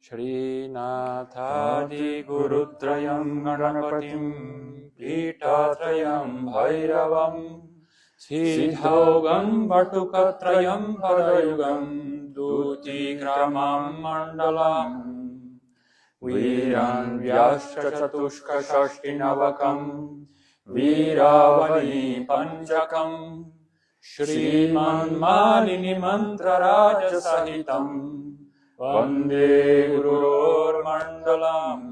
श्रीनाथादिगुरुत्रयं गणपतिं पीठत्रयं भैरवं सिद्धौघं वटुकत्रयं पदयुगं दूतीक्रमं मण्डलं वीरं व्याश्चतुष्कषष्टिनवकं वीरावली पञ्चकं श्रीमन्मालिनीमन्त्रराजसहितं वन्दे गुरोर्मण्डलम्।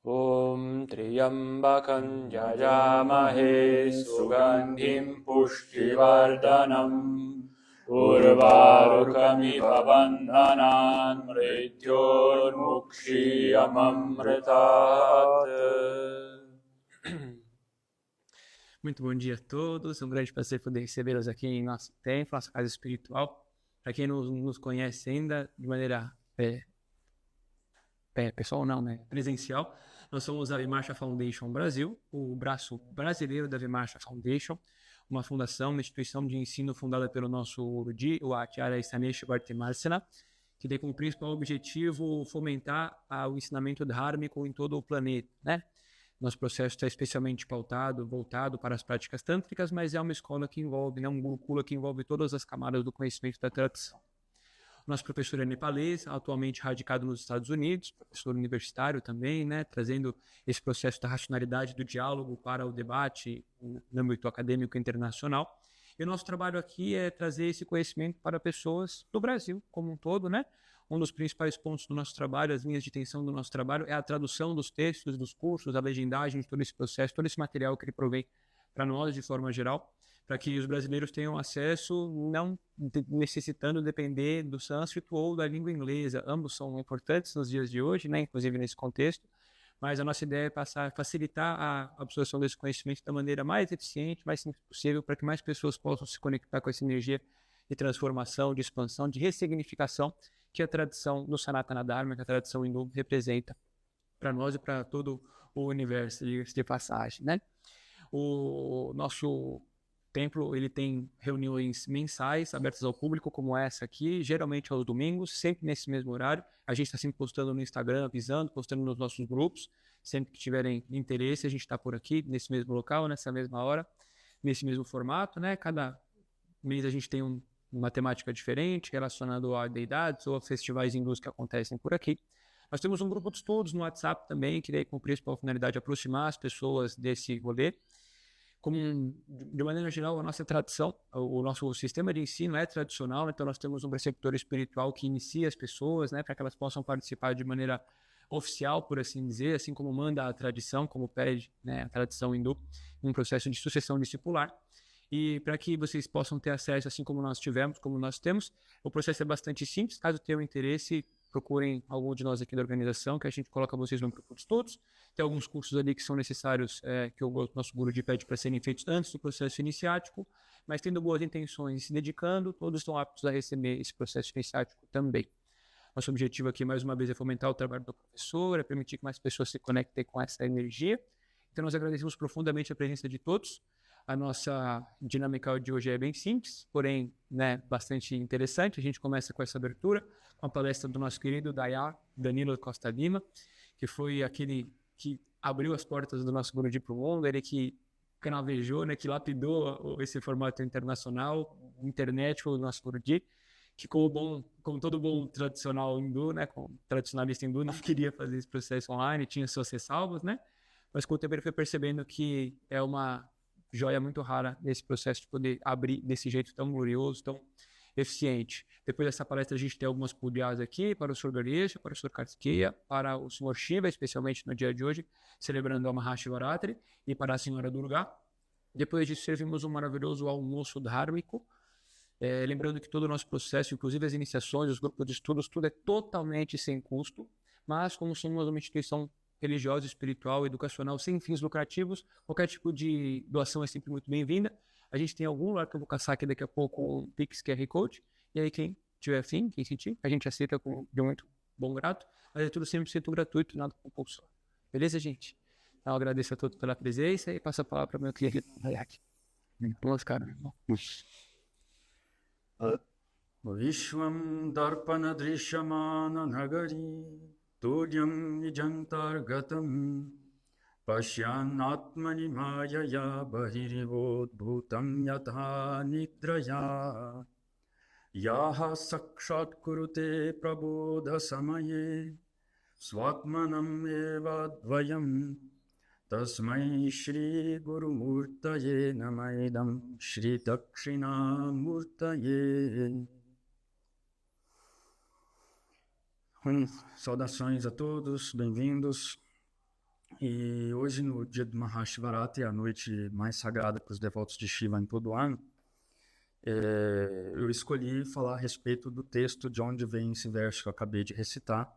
ॐ त्र्यम्बकं यजामहे सुगन्धिं पुष्टिवर्धनम् उर्वारुकमिव बन्धनान् मृत्योर्मुक्षीयममृतात्। Muito bom dia a todos, um grande prazer poder recebê-los aqui em nosso templo, nossa casa espiritual. Para quem não nos conhece ainda, de maneira pessoal não, né? Presencial, nós somos a Vimarsha Foundation Brasil, o braço brasileiro da Vimarsha Foundation, uma fundação, uma instituição de ensino fundada pelo nosso Guruji, o Acharya Stanesh Bhartimarsana, que tem como principal objetivo fomentar o ensinamento dhármico em todo o planeta, né? Nosso processo está especialmente voltado para as práticas tântricas, mas é uma escola que envolve, né, um gurukula que envolve todas as camadas do conhecimento da tradição. Nosso professor é nepalês, atualmente radicado nos Estados Unidos, professor universitário também, né, trazendo esse processo da racionalidade do diálogo para o debate no âmbito acadêmico internacional. E o nosso trabalho aqui é trazer esse conhecimento para pessoas do Brasil como um todo, né? Um dos principais pontos do nosso trabalho, as linhas de tensão do nosso trabalho, é a tradução dos textos, dos cursos, a legendagem de todo esse processo, todo esse material que ele provém para nós de forma geral, para que os brasileiros tenham acesso, não necessitando depender do sânscrito ou da língua inglesa. Ambos são importantes nos dias de hoje, né, inclusive nesse contexto, mas a nossa ideia é facilitar a absorção desse conhecimento da maneira mais eficiente, mais simples possível, para que mais pessoas possam se conectar com essa energia de transformação, de expansão, de ressignificação que a tradição do Sanatana Dharma, que a tradição hindu representa para nós e para todo o universo de passagem, né? O nosso templo, ele tem reuniões mensais abertas ao público, como essa aqui, geralmente aos domingos, sempre nesse mesmo horário. A gente está sempre postando no Instagram, avisando, postando nos nossos grupos. Sempre que tiverem interesse, a gente está por aqui, nesse mesmo local, nessa mesma hora, nesse mesmo formato, né? Cada mês a gente tem uma temática diferente, relacionada a deidades ou a festivais hindus que acontecem por aqui. Nós temos um grupo de estudos no WhatsApp também, que daí com a principal finalidade de aproximar as pessoas desse rolê. Como, de maneira geral, a nossa tradição, o nosso sistema de ensino é tradicional, então nós temos um preceptor espiritual que inicia as pessoas, né, para que elas possam participar de maneira oficial, por assim dizer, assim como manda a tradição, como pede, né, a tradição hindu, um processo de sucessão discipular. E para que vocês possam ter acesso, assim como nós tivemos, como nós temos, o processo é bastante simples. Caso tenham interesse, procurem algum de nós aqui da organização, que a gente coloca vocês no grupo de estudos. Tem alguns cursos ali que são necessários, que o nosso Guruji pede para serem feitos antes do processo iniciático, mas tendo boas intenções e se dedicando, todos estão aptos a receber esse processo iniciático também. Nosso objetivo aqui, mais uma vez, é fomentar o trabalho do professor, é permitir que mais pessoas se conectem com essa energia. Então, nós agradecemos profundamente a presença de todos. A nossa dinâmica de hoje é bem simples, porém, né, bastante interessante. A gente começa com essa abertura, com a palestra do nosso querido Dayá, Danilo Costa Lima, que foi aquele que abriu as portas do nosso Guruji para o mundo, ele que canavejou, né, que lapidou esse formato internacional, internet, o nosso Guruji, que como todo bom tradicional hindu, né, como tradicionalista hindu, não queria fazer esse processo online, tinha suas ressalvas, né, mas com o tempo ele foi percebendo que é uma joia muito rara nesse processo de poder abrir desse jeito tão glorioso, tão eficiente. Depois dessa palestra a gente tem algumas pudias aqui para o Sr. Ganesha, para o Sr. Kartikeya, para o Sr. Shiva, especialmente no dia de hoje, celebrando a Mahashivaratri, e para a Senhora Durga. Depois disso servimos um maravilhoso almoço dhármico, lembrando que todo o nosso processo, inclusive as iniciações, os grupos de estudos, tudo é totalmente sem custo, mas como somos uma instituição religiosa, espiritual, educacional, sem fins lucrativos, qualquer tipo de doação é sempre muito bem-vinda. A gente tem algum lugar que eu vou caçar aqui daqui a pouco, um Pix QR Code, e aí quem tiver afim, quem sentir, a gente aceita de muito bom grato, mas é tudo 100% gratuito, nada compulsório. Beleza, gente? Então, eu agradeço a todos pela presença e passo a palavra para o meu querido Hayak. Vamos, cara. Vishwam darpana drishamana nagari turyam nijantargatam pashyan atmani mayaya bahirivodbhutam yatha nidraya yaha sakshat kurute prabodha samaye swatmanam evadvayam tasmai shri guru murtaye namaidam shri dakshina murtaye. Saudações a todos, bem-vindos. E hoje, no dia do Mahashivaratri, a noite mais sagrada para os devotos de Shiva em todo o ano, eu escolhi falar a respeito do texto de onde vem esse verso que eu acabei de recitar,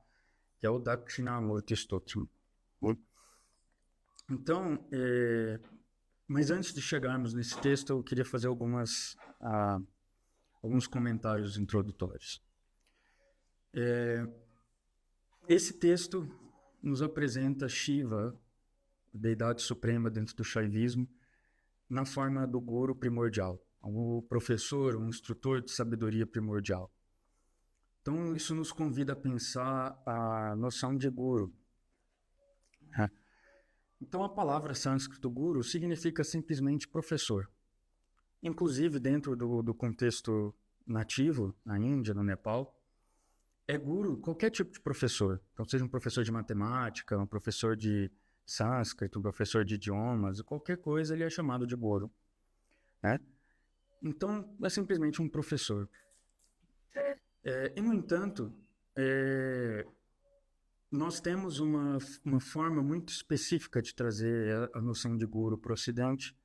que é o Dakshinamurti Stotram. Então, mas antes de chegarmos nesse texto, eu queria fazer alguns comentários introdutórios. Esse texto nos apresenta Shiva, a deidade suprema dentro do Shaivismo, na forma do guru primordial, o professor, um instrutor de sabedoria primordial. Então, isso nos convida a pensar a noção de guru. Então, a palavra sânscrito guru significa simplesmente professor. Inclusive, dentro do contexto nativo, na Índia, no Nepal, é guru qualquer tipo de professor. Então, seja um professor de matemática, um professor de sânscrito, um professor de idiomas, qualquer coisa ele é chamado de guru, né? Então, é simplesmente um professor. E, no entanto, nós temos uma forma muito específica de trazer a noção de guru para o Ocidente,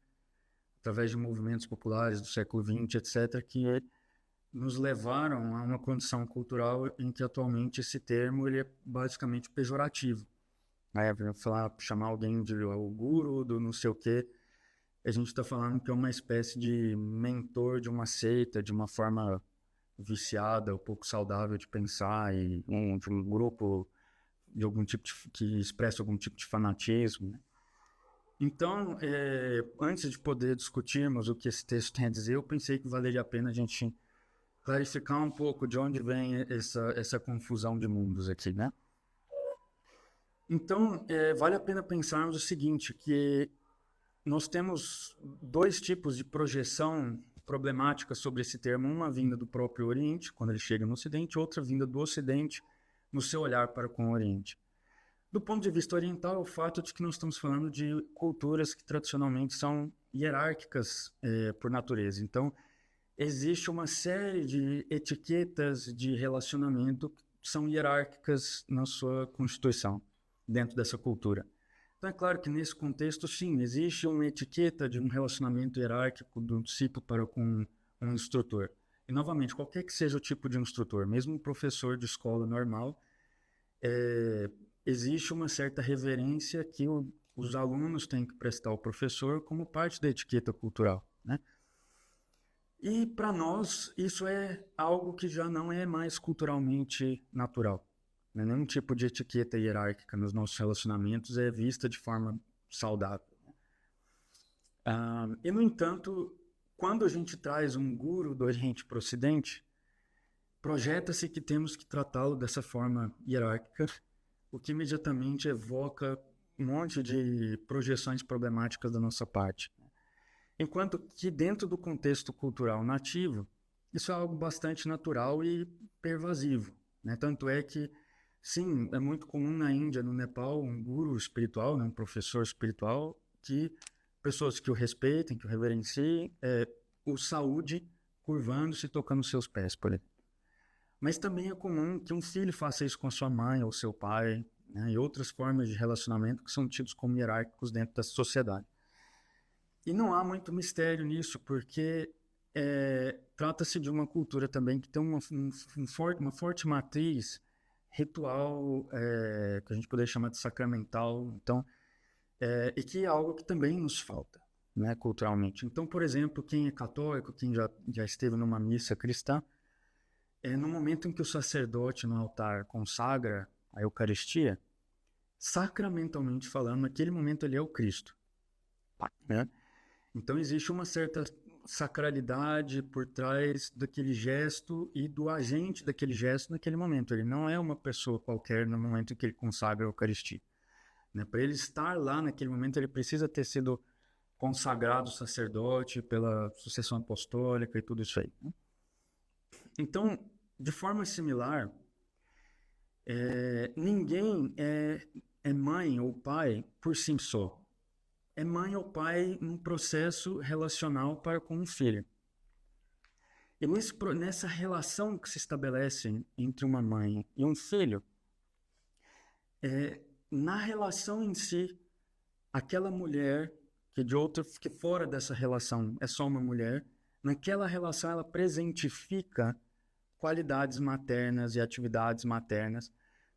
através de movimentos populares do século XX, etc., que nos levaram a uma condição cultural em que atualmente esse termo ele é basicamente pejorativo. Chamar alguém de o guru, do não sei o quê, a gente está falando que é uma espécie de mentor de uma seita, de uma forma viciada, um pouco saudável de pensar, e de um grupo de algum tipo que expressa algum tipo de fanatismo, né? Então, antes de poder discutirmos o que esse texto tem a dizer, eu pensei que valeria a pena a gente clarificar um pouco de onde vem essa confusão de mundos aqui, né? Então, vale a pena pensarmos o seguinte, que nós temos dois tipos de projeção problemática sobre esse termo, uma vinda do próprio Oriente, quando ele chega no Ocidente, outra vinda do Ocidente no seu olhar para com o Oriente. Do ponto de vista oriental, é o fato de que nós estamos falando de culturas que tradicionalmente são hierárquicas por natureza. Então, existe uma série de etiquetas de relacionamento que são hierárquicas na sua constituição, dentro dessa cultura. Então, é claro que nesse contexto, sim, existe uma etiqueta de um relacionamento hierárquico do discípulo para com um instrutor. E, novamente, qualquer que seja o tipo de instrutor, mesmo um professor de escola normal, existe uma certa reverência que os alunos têm que prestar ao professor como parte da etiqueta cultural, né? E, para nós, isso é algo que já não é mais culturalmente natural. Nenhum tipo de etiqueta hierárquica nos nossos relacionamentos é vista de forma saudável. E, no entanto, quando a gente traz um guru do Oriente para o Ocidente, projeta-se que temos que tratá-lo dessa forma hierárquica, o que imediatamente evoca um monte de projeções problemáticas da nossa parte. Enquanto que dentro do contexto cultural nativo, isso é algo bastante natural e pervasivo, né? Tanto é que, sim, é muito comum na Índia, no Nepal, um guru espiritual, né? Um professor espiritual, que pessoas que o respeitem, que o reverenciem, o saúde curvando-se e tocando seus pés por ele. Mas também é comum que um filho faça isso com a sua mãe ou seu pai, né? E outras formas de relacionamento que são tidos como hierárquicos dentro da sociedade. E não há muito mistério nisso, porque trata-se de uma cultura também que tem uma forte matriz ritual, que a gente poderia chamar de sacramental, então, e que é algo que também nos falta, né, culturalmente. Então, por exemplo, quem é católico, quem já esteve numa missa cristã, no momento em que o sacerdote no altar consagra a Eucaristia, sacramentalmente falando, naquele momento ele é o Cristo, né? Então existe uma certa sacralidade por trás daquele gesto e do agente daquele gesto naquele momento. Ele não é uma pessoa qualquer no momento em que ele consagra a Eucaristia, né? Para ele estar lá naquele momento, ele precisa ter sido consagrado sacerdote pela sucessão apostólica e tudo isso aí, né? Então, de forma similar, ninguém é mãe ou pai por si só. É mãe ou pai num processo relacional para com um filho. E nessa relação que se estabelece entre uma mãe e um filho, na relação em si, aquela mulher que fora dessa relação é só uma mulher, naquela relação ela presentifica qualidades maternas e atividades maternas,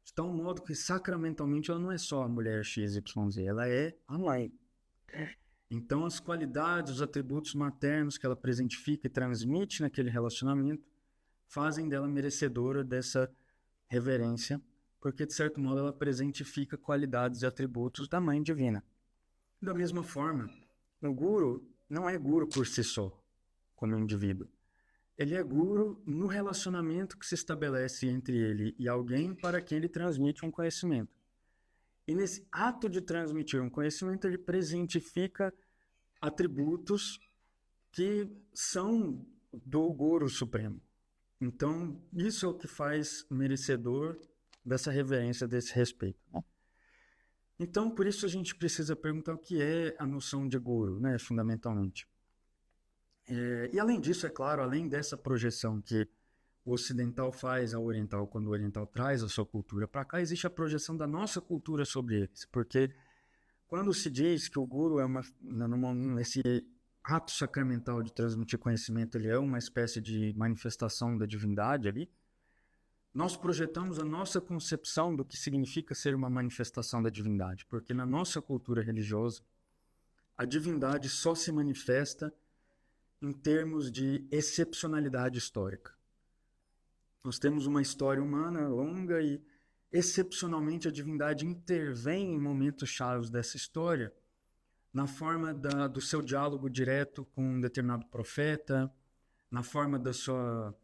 de tal modo que sacramentalmente ela não é só a mulher XYZ, ela é a mãe. Então, as qualidades, os atributos maternos que ela presentifica e transmite naquele relacionamento fazem dela merecedora dessa reverência, porque, de certo modo, ela presentifica qualidades e atributos da Mãe Divina. Da mesma forma, o guru não é guru por si só, como indivíduo. Ele é guru no relacionamento que se estabelece entre ele e alguém para quem ele transmite um conhecimento. E nesse ato de transmitir um conhecimento, ele presentifica atributos que são do Guru Supremo. Então, isso é o que faz merecedor dessa reverência, desse respeito, né? Então, por isso a gente precisa perguntar o que é a noção de Guru, né, fundamentalmente. E além disso, é claro, além dessa projeção que o ocidental faz ao oriental, quando o oriental traz a sua cultura para cá, existe a projeção da nossa cultura sobre eles, porque quando se diz que o guru esse ato sacramental de transmitir conhecimento, ele é uma espécie de manifestação da divindade ali, nós projetamos a nossa concepção do que significa ser uma manifestação da divindade, porque na nossa cultura religiosa, a divindade só se manifesta em termos de excepcionalidade histórica. Nós temos uma história humana longa e, excepcionalmente, a divindade intervém em momentos chaves dessa história na forma do seu diálogo direto com um determinado profeta, na forma da sua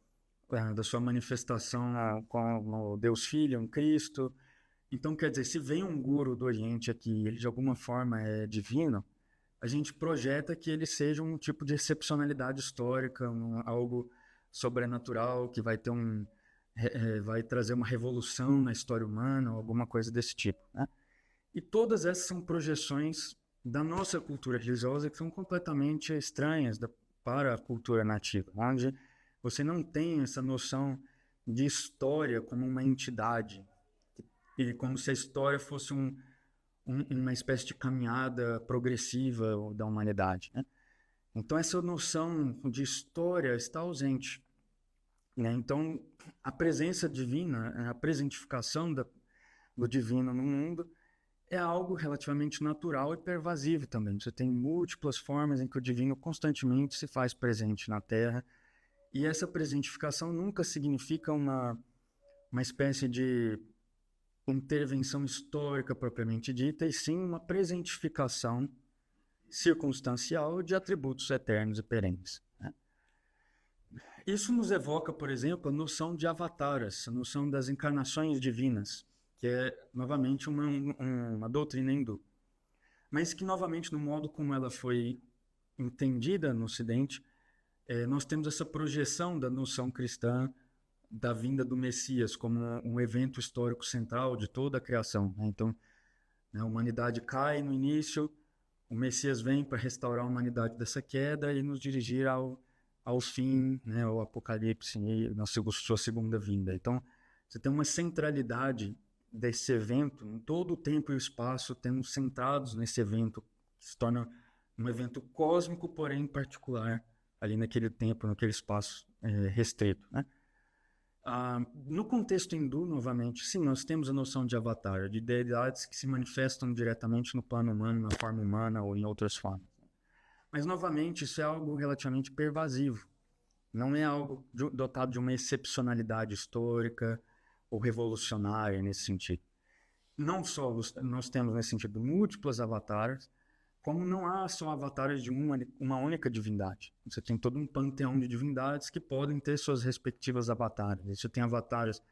manifestação com o Deus Filho, um Cristo. Então, quer dizer, se vem um guru do Oriente aqui, ele de alguma forma é divino, a gente projeta que ele seja um tipo de excepcionalidade histórica, algo sobrenatural, que vai ter vai trazer uma revolução na história humana, ou alguma coisa desse tipo, né? E todas essas são projeções da nossa cultura religiosa que são completamente estranhas para a cultura nativa, onde você não tem essa noção de história como uma entidade, e como se a história fosse uma espécie de caminhada progressiva da humanidade, né? Então, essa noção de história está ausente, né? Então, a presença divina, a presentificação do divino no mundo é algo relativamente natural e pervasivo também. Você tem múltiplas formas em que o divino constantemente se faz presente na Terra, e essa presentificação nunca significa uma espécie de intervenção histórica propriamente dita, e sim uma presentificação circunstancial de atributos eternos e perenes, né? Isso nos evoca, por exemplo, a noção de avataras, a noção das encarnações divinas, que é, novamente, uma doutrina hindu. Mas que, novamente, no modo como ela foi entendida no Ocidente, nós temos essa projeção da noção cristã da vinda do Messias como um evento histórico central de toda a criação, né? Então, né, a humanidade cai no início, o Messias vem para restaurar a humanidade dessa queda e nos dirigir ao fim, né, ao Apocalipse e na sua segunda vinda. Então, você tem uma centralidade desse evento, em todo o tempo e o espaço, temos centrados nesse evento, que se torna um evento cósmico, porém particular, ali naquele tempo, naquele espaço restrito, né? No contexto hindu, novamente, sim, nós temos a noção de avatar, de deidades que se manifestam diretamente no plano humano, na forma humana ou em outras formas. Mas, novamente, isso é algo relativamente pervasivo. Não é algo dotado de uma excepcionalidade histórica ou revolucionária nesse sentido. Não só nós temos, nesse sentido, múltiplos avatares, como não há só avatares de uma única divindade. Você tem todo um panteão de divindades que podem ter suas respectivas avatares. Você tem avatares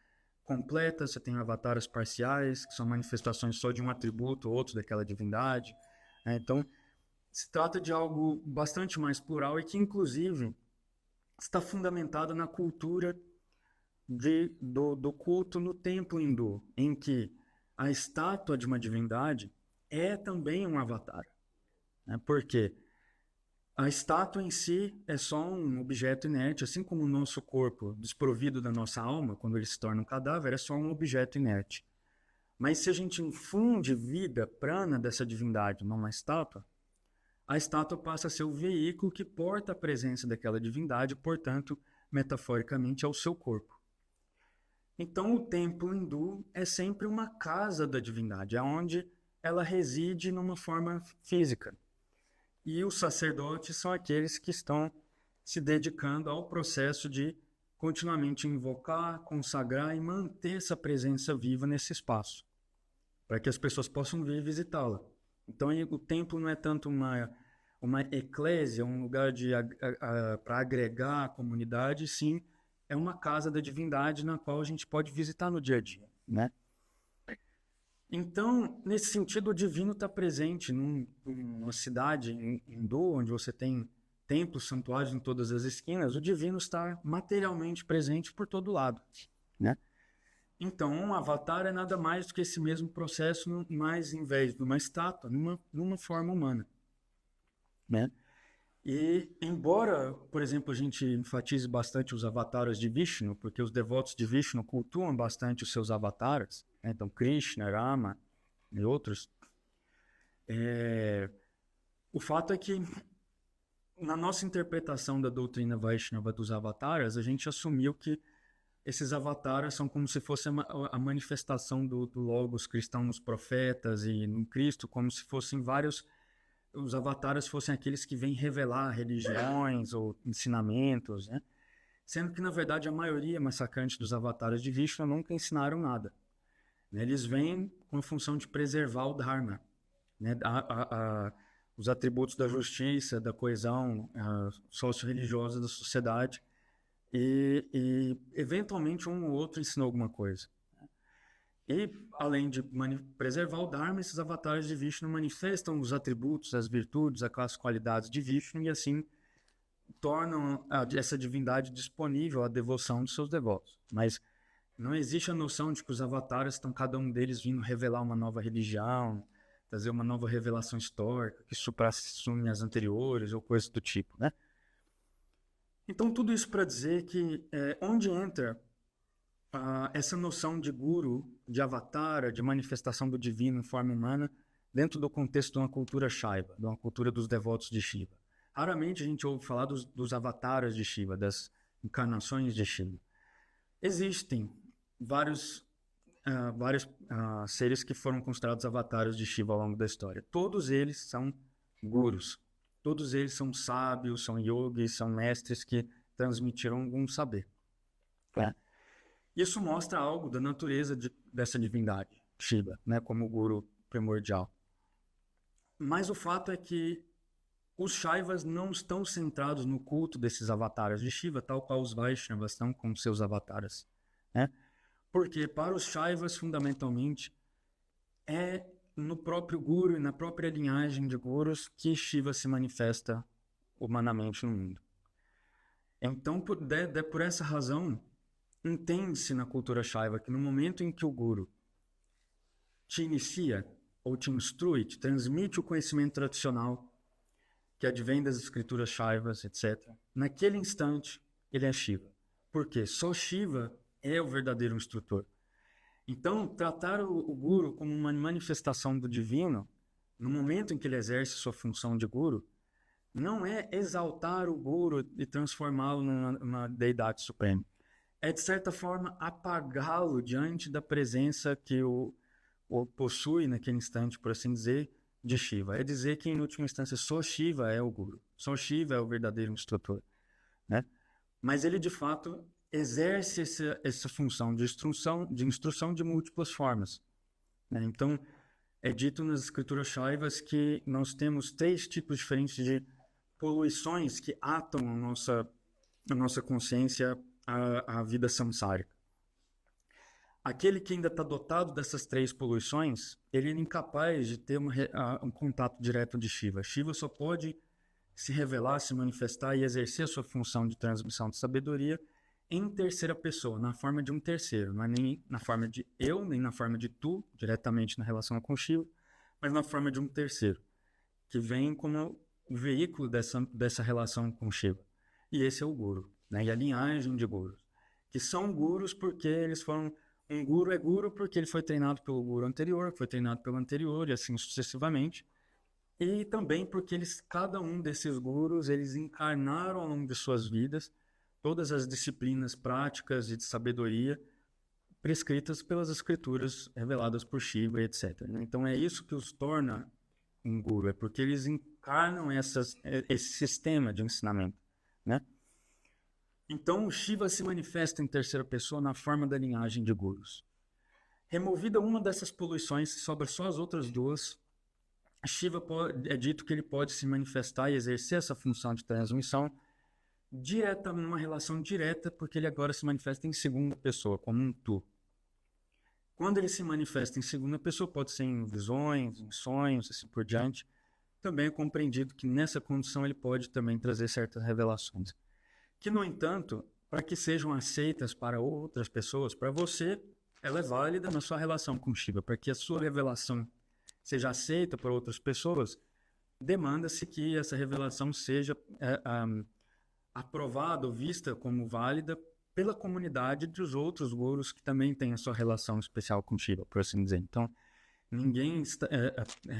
completas, você tem avatares parciais, que são manifestações só de um atributo ou outro daquela divindade. Então, se trata de algo bastante mais plural e que, inclusive, está fundamentado na cultura do culto no templo hindu, em que a estátua de uma divindade é também um avatar. Porque a estátua em si é só um objeto inerte, assim como o nosso corpo, desprovido da nossa alma, quando ele se torna um cadáver, é só um objeto inerte. Mas se a gente infunde vida prana dessa divindade numa estátua, a estátua passa a ser o veículo que porta a presença daquela divindade, portanto, metaforicamente, ao seu corpo. Então, o templo hindu é sempre uma casa da divindade, é onde ela reside numa forma física. E os sacerdotes são aqueles que estão se dedicando ao processo de continuamente invocar, consagrar e manter essa presença viva nesse espaço, para que as pessoas possam vir visitá-la. Então, o templo não é tanto uma eclésia, um lugar para agregar a comunidade, sim, é uma casa da divindade na qual a gente pode visitar no dia a dia, né? Então, nesse sentido, o divino está presente numa cidade hindu, onde você tem templos, santuários em todas as esquinas, o divino está materialmente presente por todo lado, né? Então, um avatar é nada mais do que esse mesmo processo, mas em vez de uma estátua, numa forma humana, né? E, embora, por exemplo, a gente enfatize bastante os avatares de Vishnu, porque os devotos de Vishnu cultuam bastante os seus avatares, né? Então Krishna, Rama e outros, o fato é que, na nossa interpretação da doutrina Vaishnava dos avatares, a gente assumiu que esses avatares são como se fosse a manifestação do Logos cristão nos profetas e no Cristo, como se fossem os avatares fossem aqueles que vêm revelar religiões ou ensinamentos, né? Sendo que, na verdade, a maioria massacrante dos avatares de Vishnu nunca ensinaram nada, né? Eles vêm com a função de preservar o Dharma, né? Os atributos da justiça, da coesão socio-religiosa da sociedade e, eventualmente, um ou outro ensinou alguma coisa. E, além de preservar o Dharma, esses avatares de Vishnu manifestam os atributos, as virtudes, aquelas qualidades de Vishnu e, assim, tornam essa divindade disponível à devoção dos seus devotos. Mas não existe a noção de que os avatares estão, cada um deles, vindo revelar uma nova religião, trazer uma nova revelação histórica que supra-sume as anteriores ou coisas do tipo, né? Então, tudo isso para dizer que onde entra essa noção de guru, de avatar, de manifestação do divino em forma humana, dentro do contexto de uma cultura Shaiva, de uma cultura dos devotos de Shiva. Raramente a gente ouve falar dos avatares de Shiva, das encarnações de Shiva. Existem vários seres que foram considerados avatares de Shiva ao longo da história. Todos eles são gurus. Todos eles são sábios, são yogis, são mestres que transmitiram algum saber. Isso mostra algo da natureza dessa divindade, Shiva, né, como guru primordial. Mas o fato é que os Shaivas não estão centrados no culto desses avatares de Shiva, tal qual os Vaishnavas estão com seus avatares, né? Porque para os Shaivas, fundamentalmente, é no próprio Guru e na própria linhagem de Gurus que Shiva se manifesta humanamente no mundo. Então, por essa razão, entende-se na cultura Shaiva que no momento em que o Guru te inicia, ou te instrui, te transmite o conhecimento tradicional que advém das escrituras Shaivas, etc., naquele instante, ele é Shiva. Por quê? Só Shiva é o verdadeiro instrutor. Então, tratar o Guru como uma manifestação do divino, no momento em que ele exerce sua função de Guru, não é exaltar o Guru e transformá-lo numa deidade suprema. É, de certa forma, apagá-lo diante da presença que o possui naquele instante, por assim dizer, de Shiva. É dizer que, em última instância, só Shiva é o Guru. Só Shiva é o verdadeiro instrutor, né? Mas ele, de fato, exerce essa função de instrução de múltiplas formas, né? Então, é dito nas escrituras Shaivas que nós temos 3 tipos diferentes de poluições que atam a nossa consciência à vida samsárica. Aquele que ainda está dotado dessas 3 poluições, ele é incapaz de ter um contato direto de Shiva. Shiva só pode se revelar, se manifestar e exercer a sua função de transmissão de sabedoria em terceira pessoa, na forma de um terceiro. Não é nem na forma de eu, nem na forma de tu, diretamente na relação com Shiva, mas na forma de um terceiro, que vem como o veículo dessa relação com Shiva. E esse é o Guru, né? E a linhagem de Gurus, que são Gurus porque eles foram... Um Guru é Guru porque ele foi treinado pelo Guru anterior, foi treinado pelo anterior e assim sucessivamente. E também porque cada um desses Gurus, eles encarnaram ao longo de suas vidas todas as disciplinas práticas e de sabedoria prescritas pelas escrituras reveladas por Shiva, etc. Então é isso que os torna um Guru, é porque eles encarnam esse sistema de ensinamento, né? Então, o Shiva se manifesta em terceira pessoa na forma da linhagem de Gurus. Removida uma dessas poluições, sobra só as outras 2. Shiva é dito que ele pode se manifestar e exercer essa função de transmissão numa relação direta, porque ele agora se manifesta em segunda pessoa, como um tu. Quando ele se manifesta em segunda pessoa, pode ser em visões, em sonhos, assim por diante. Também é compreendido que nessa condição ele pode também trazer certas revelações. Que, no entanto, para que sejam aceitas para outras pessoas, para você, ela é válida na sua relação com Shiva. Para que a sua revelação seja aceita por outras pessoas, demanda-se que essa revelação seja aprovada ou vista como válida pela comunidade dos outros gurus que também têm a sua relação especial com Shiva, por assim dizer. Então, ninguém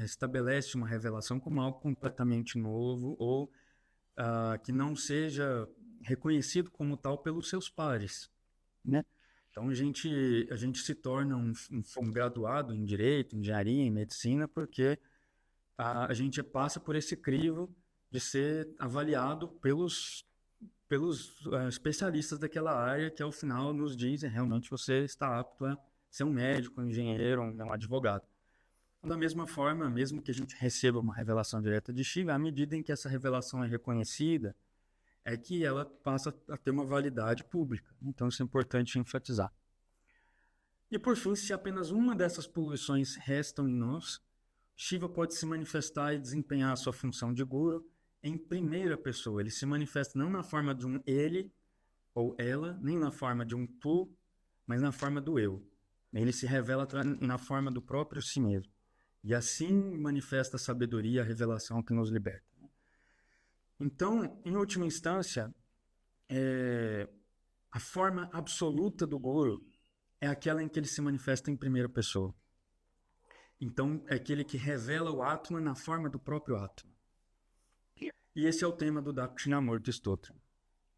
estabelece uma revelação como algo completamente novo ou que não seja reconhecido como tal pelos seus pares, né? Então a gente se torna um graduado em direito, em engenharia, em medicina, porque a gente passa por esse crivo de ser avaliado pelos especialistas daquela área, que ao final nos dizem realmente você está apto a ser um médico, um engenheiro, um advogado. Da mesma forma, mesmo que a gente receba uma revelação direta de Shiva, à medida em que essa revelação é reconhecida, é que ela passa a ter uma validade pública. Então, isso é importante enfatizar. E, por fim, se apenas uma dessas poluições restam em nós, Shiva pode se manifestar e desempenhar a sua função de Guru em primeira pessoa. Ele se manifesta não na forma de um ele ou ela, nem na forma de um tu, mas na forma do eu. Ele se revela na forma do próprio si mesmo. E assim manifesta a sabedoria, a revelação que nos liberta. Então, em última instância, a forma absoluta do Guru é aquela em que ele se manifesta em primeira pessoa. Então, é aquele que revela o Atma na forma do próprio Atma. E esse é o tema do Dakshinamurti Stotra.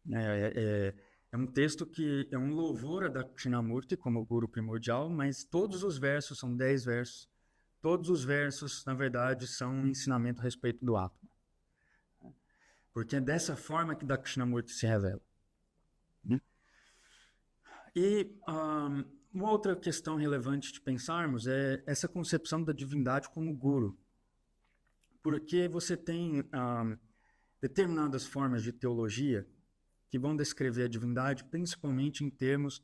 É um texto que é um louvor a Dakshinamurti como Guru primordial, mas todos os versos, são 10 versos, todos os versos, na verdade, são um ensinamento a respeito do Atma. Porque é dessa forma que Dakshinamurti se revela. E uma outra questão relevante de pensarmos é essa concepção da divindade como Guru. Porque você tem determinadas formas de teologia que vão descrever a divindade, principalmente em termos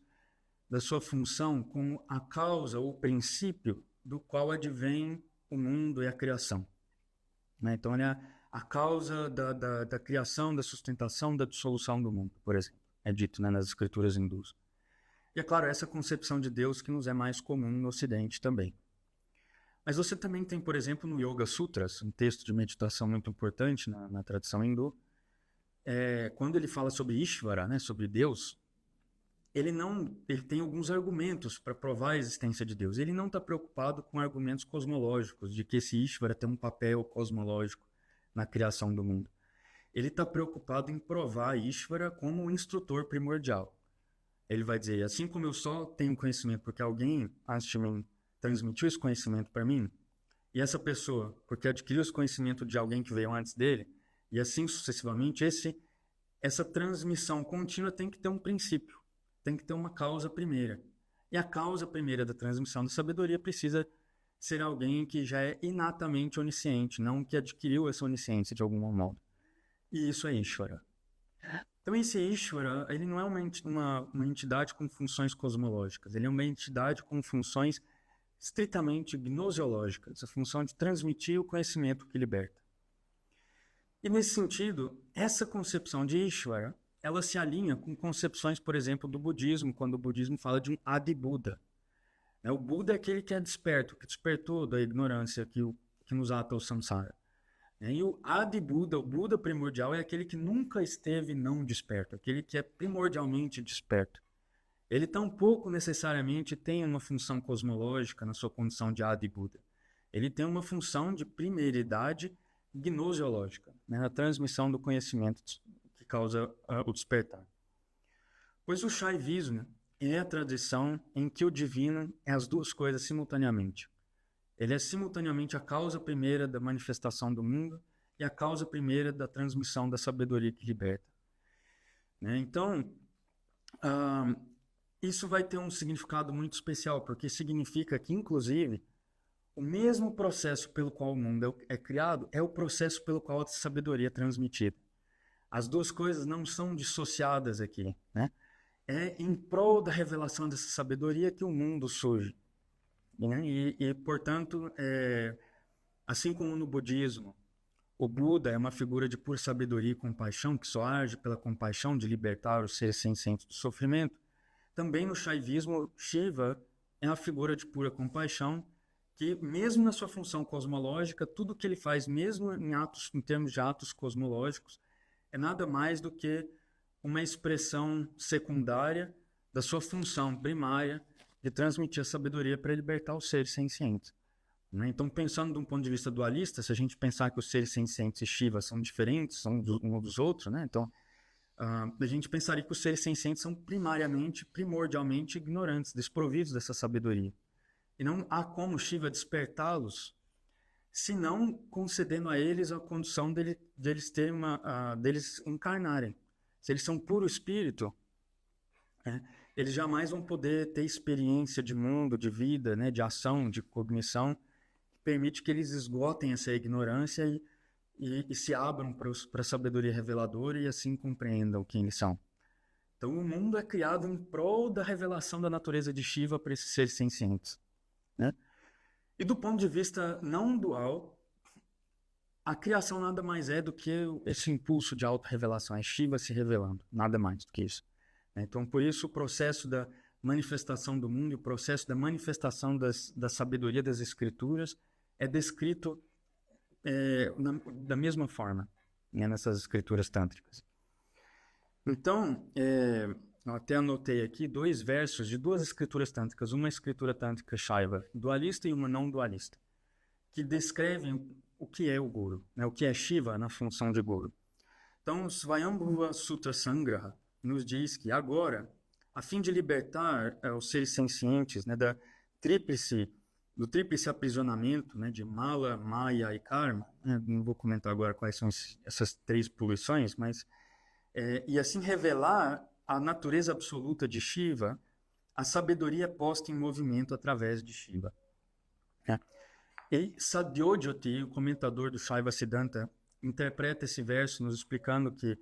da sua função como a causa ou princípio do qual advém o mundo e a criação. Né? Então, ele é a causa da criação, da sustentação, da dissolução do mundo, por exemplo. É dito, né, nas escrituras hindus. E é claro, essa concepção de Deus que nos é mais comum no Ocidente também. Mas você também tem, por exemplo, no Yoga Sutras, um texto de meditação muito importante na tradição hindu, quando ele fala sobre Ishvara, né, sobre Deus, ele tem alguns argumentos para provar a existência de Deus. Ele não está preocupado com argumentos cosmológicos, de que esse Ishvara tem um papel cosmológico na criação do mundo. Ele está preocupado em provar Ishvara como um instrutor primordial. Ele vai dizer, assim como eu só tenho conhecimento porque alguém, antes de mim, transmitiu esse conhecimento para mim, e essa pessoa, porque adquiriu esse conhecimento de alguém que veio antes dele, e assim sucessivamente, essa transmissão contínua tem que ter um princípio, tem que ter uma causa primeira. E a causa primeira da transmissão da sabedoria precisa ser alguém que já é inatamente onisciente, não que adquiriu essa onisciência de algum modo. E isso é Ishvara. Então esse Ishvara, ele não é uma entidade com funções cosmológicas, ele é uma entidade com funções estritamente gnoseológicas, a função de transmitir o conhecimento que liberta. E nesse sentido, essa concepção de Ishvara, ela se alinha com concepções, por exemplo, do budismo, quando o budismo fala de um Adi-Buda. O Buda é aquele que é desperto, que despertou da ignorância que nos ata ao samsara. E o Adi-Buda, o Buda primordial, é aquele que nunca esteve não desperto, aquele que é primordialmente desperto. Ele tampouco necessariamente tem uma função cosmológica na sua condição de Adi-Buda. Ele tem uma função de primeiridade gnoseológica, né, na transmissão do conhecimento que causa o despertar. Pois o Shaivismo é a tradição em que o divino é as duas coisas simultaneamente. Ele é simultaneamente a causa primeira da manifestação do mundo e a causa primeira da transmissão da sabedoria que liberta. Né? Então, isso vai ter um significado muito especial, porque significa que, inclusive, o mesmo processo pelo qual o mundo é criado é o processo pelo qual a sabedoria é transmitida. As duas coisas não são dissociadas aqui, né? É em prol da revelação dessa sabedoria que o mundo surge. Né? Portanto, assim como no budismo, o Buda é uma figura de pura sabedoria e compaixão, que só age pela compaixão de libertar os seres sencientes do sofrimento, também no Shaivismo, Shiva é uma figura de pura compaixão, que mesmo na sua função cosmológica, tudo que ele faz, mesmo em termos de atos cosmológicos, é nada mais do que uma expressão secundária da sua função primária de transmitir a sabedoria para libertar os seres sencientes. Né? Então, pensando de um ponto de vista dualista, se a gente pensar que os seres sencientes e Shiva são diferentes, são um dos outros, né? Então, a gente pensaria que os seres sencientes são primordialmente ignorantes, desprovidos dessa sabedoria. E não há como Shiva despertá-los, senão concedendo a eles a condição deles encarnarem. Se eles são puro espírito, eles jamais vão poder ter experiência de mundo, de vida, né, de ação, de cognição, que permite que eles esgotem essa ignorância e se abram para a sabedoria reveladora e assim compreendam quem eles são. Então o mundo é criado em prol da revelação da natureza de Shiva para esses seres sencientes. Né? E do ponto de vista não dual, a criação nada mais é do que esse impulso de auto-revelação, é Shiva se revelando, nada mais do que isso. Então, por isso, o processo da manifestação do mundo, o processo da manifestação da sabedoria das escrituras é descrito da mesma forma, né, nessas escrituras tântricas. Então, eu até anotei aqui 2 versos de 2 escrituras tântricas, uma escritura tântrica Shaiva dualista e uma não dualista, que descrevem o que é o Guru, né, o que é Shiva na função de Guru. Então, o Svayambhuva Sutra Sangraha nos diz que agora, a fim de libertar os seres sencientes, né, do tríplice aprisionamento, né, de Mala, Maya e Karma, né, não vou comentar agora quais são essas 3 poluições, mas e assim revelar a natureza absoluta de Shiva, a sabedoria é posta em movimento através de Shiva. Né? E Sadyojyoti, o comentador do Shaiva Siddhanta, interpreta esse verso nos explicando que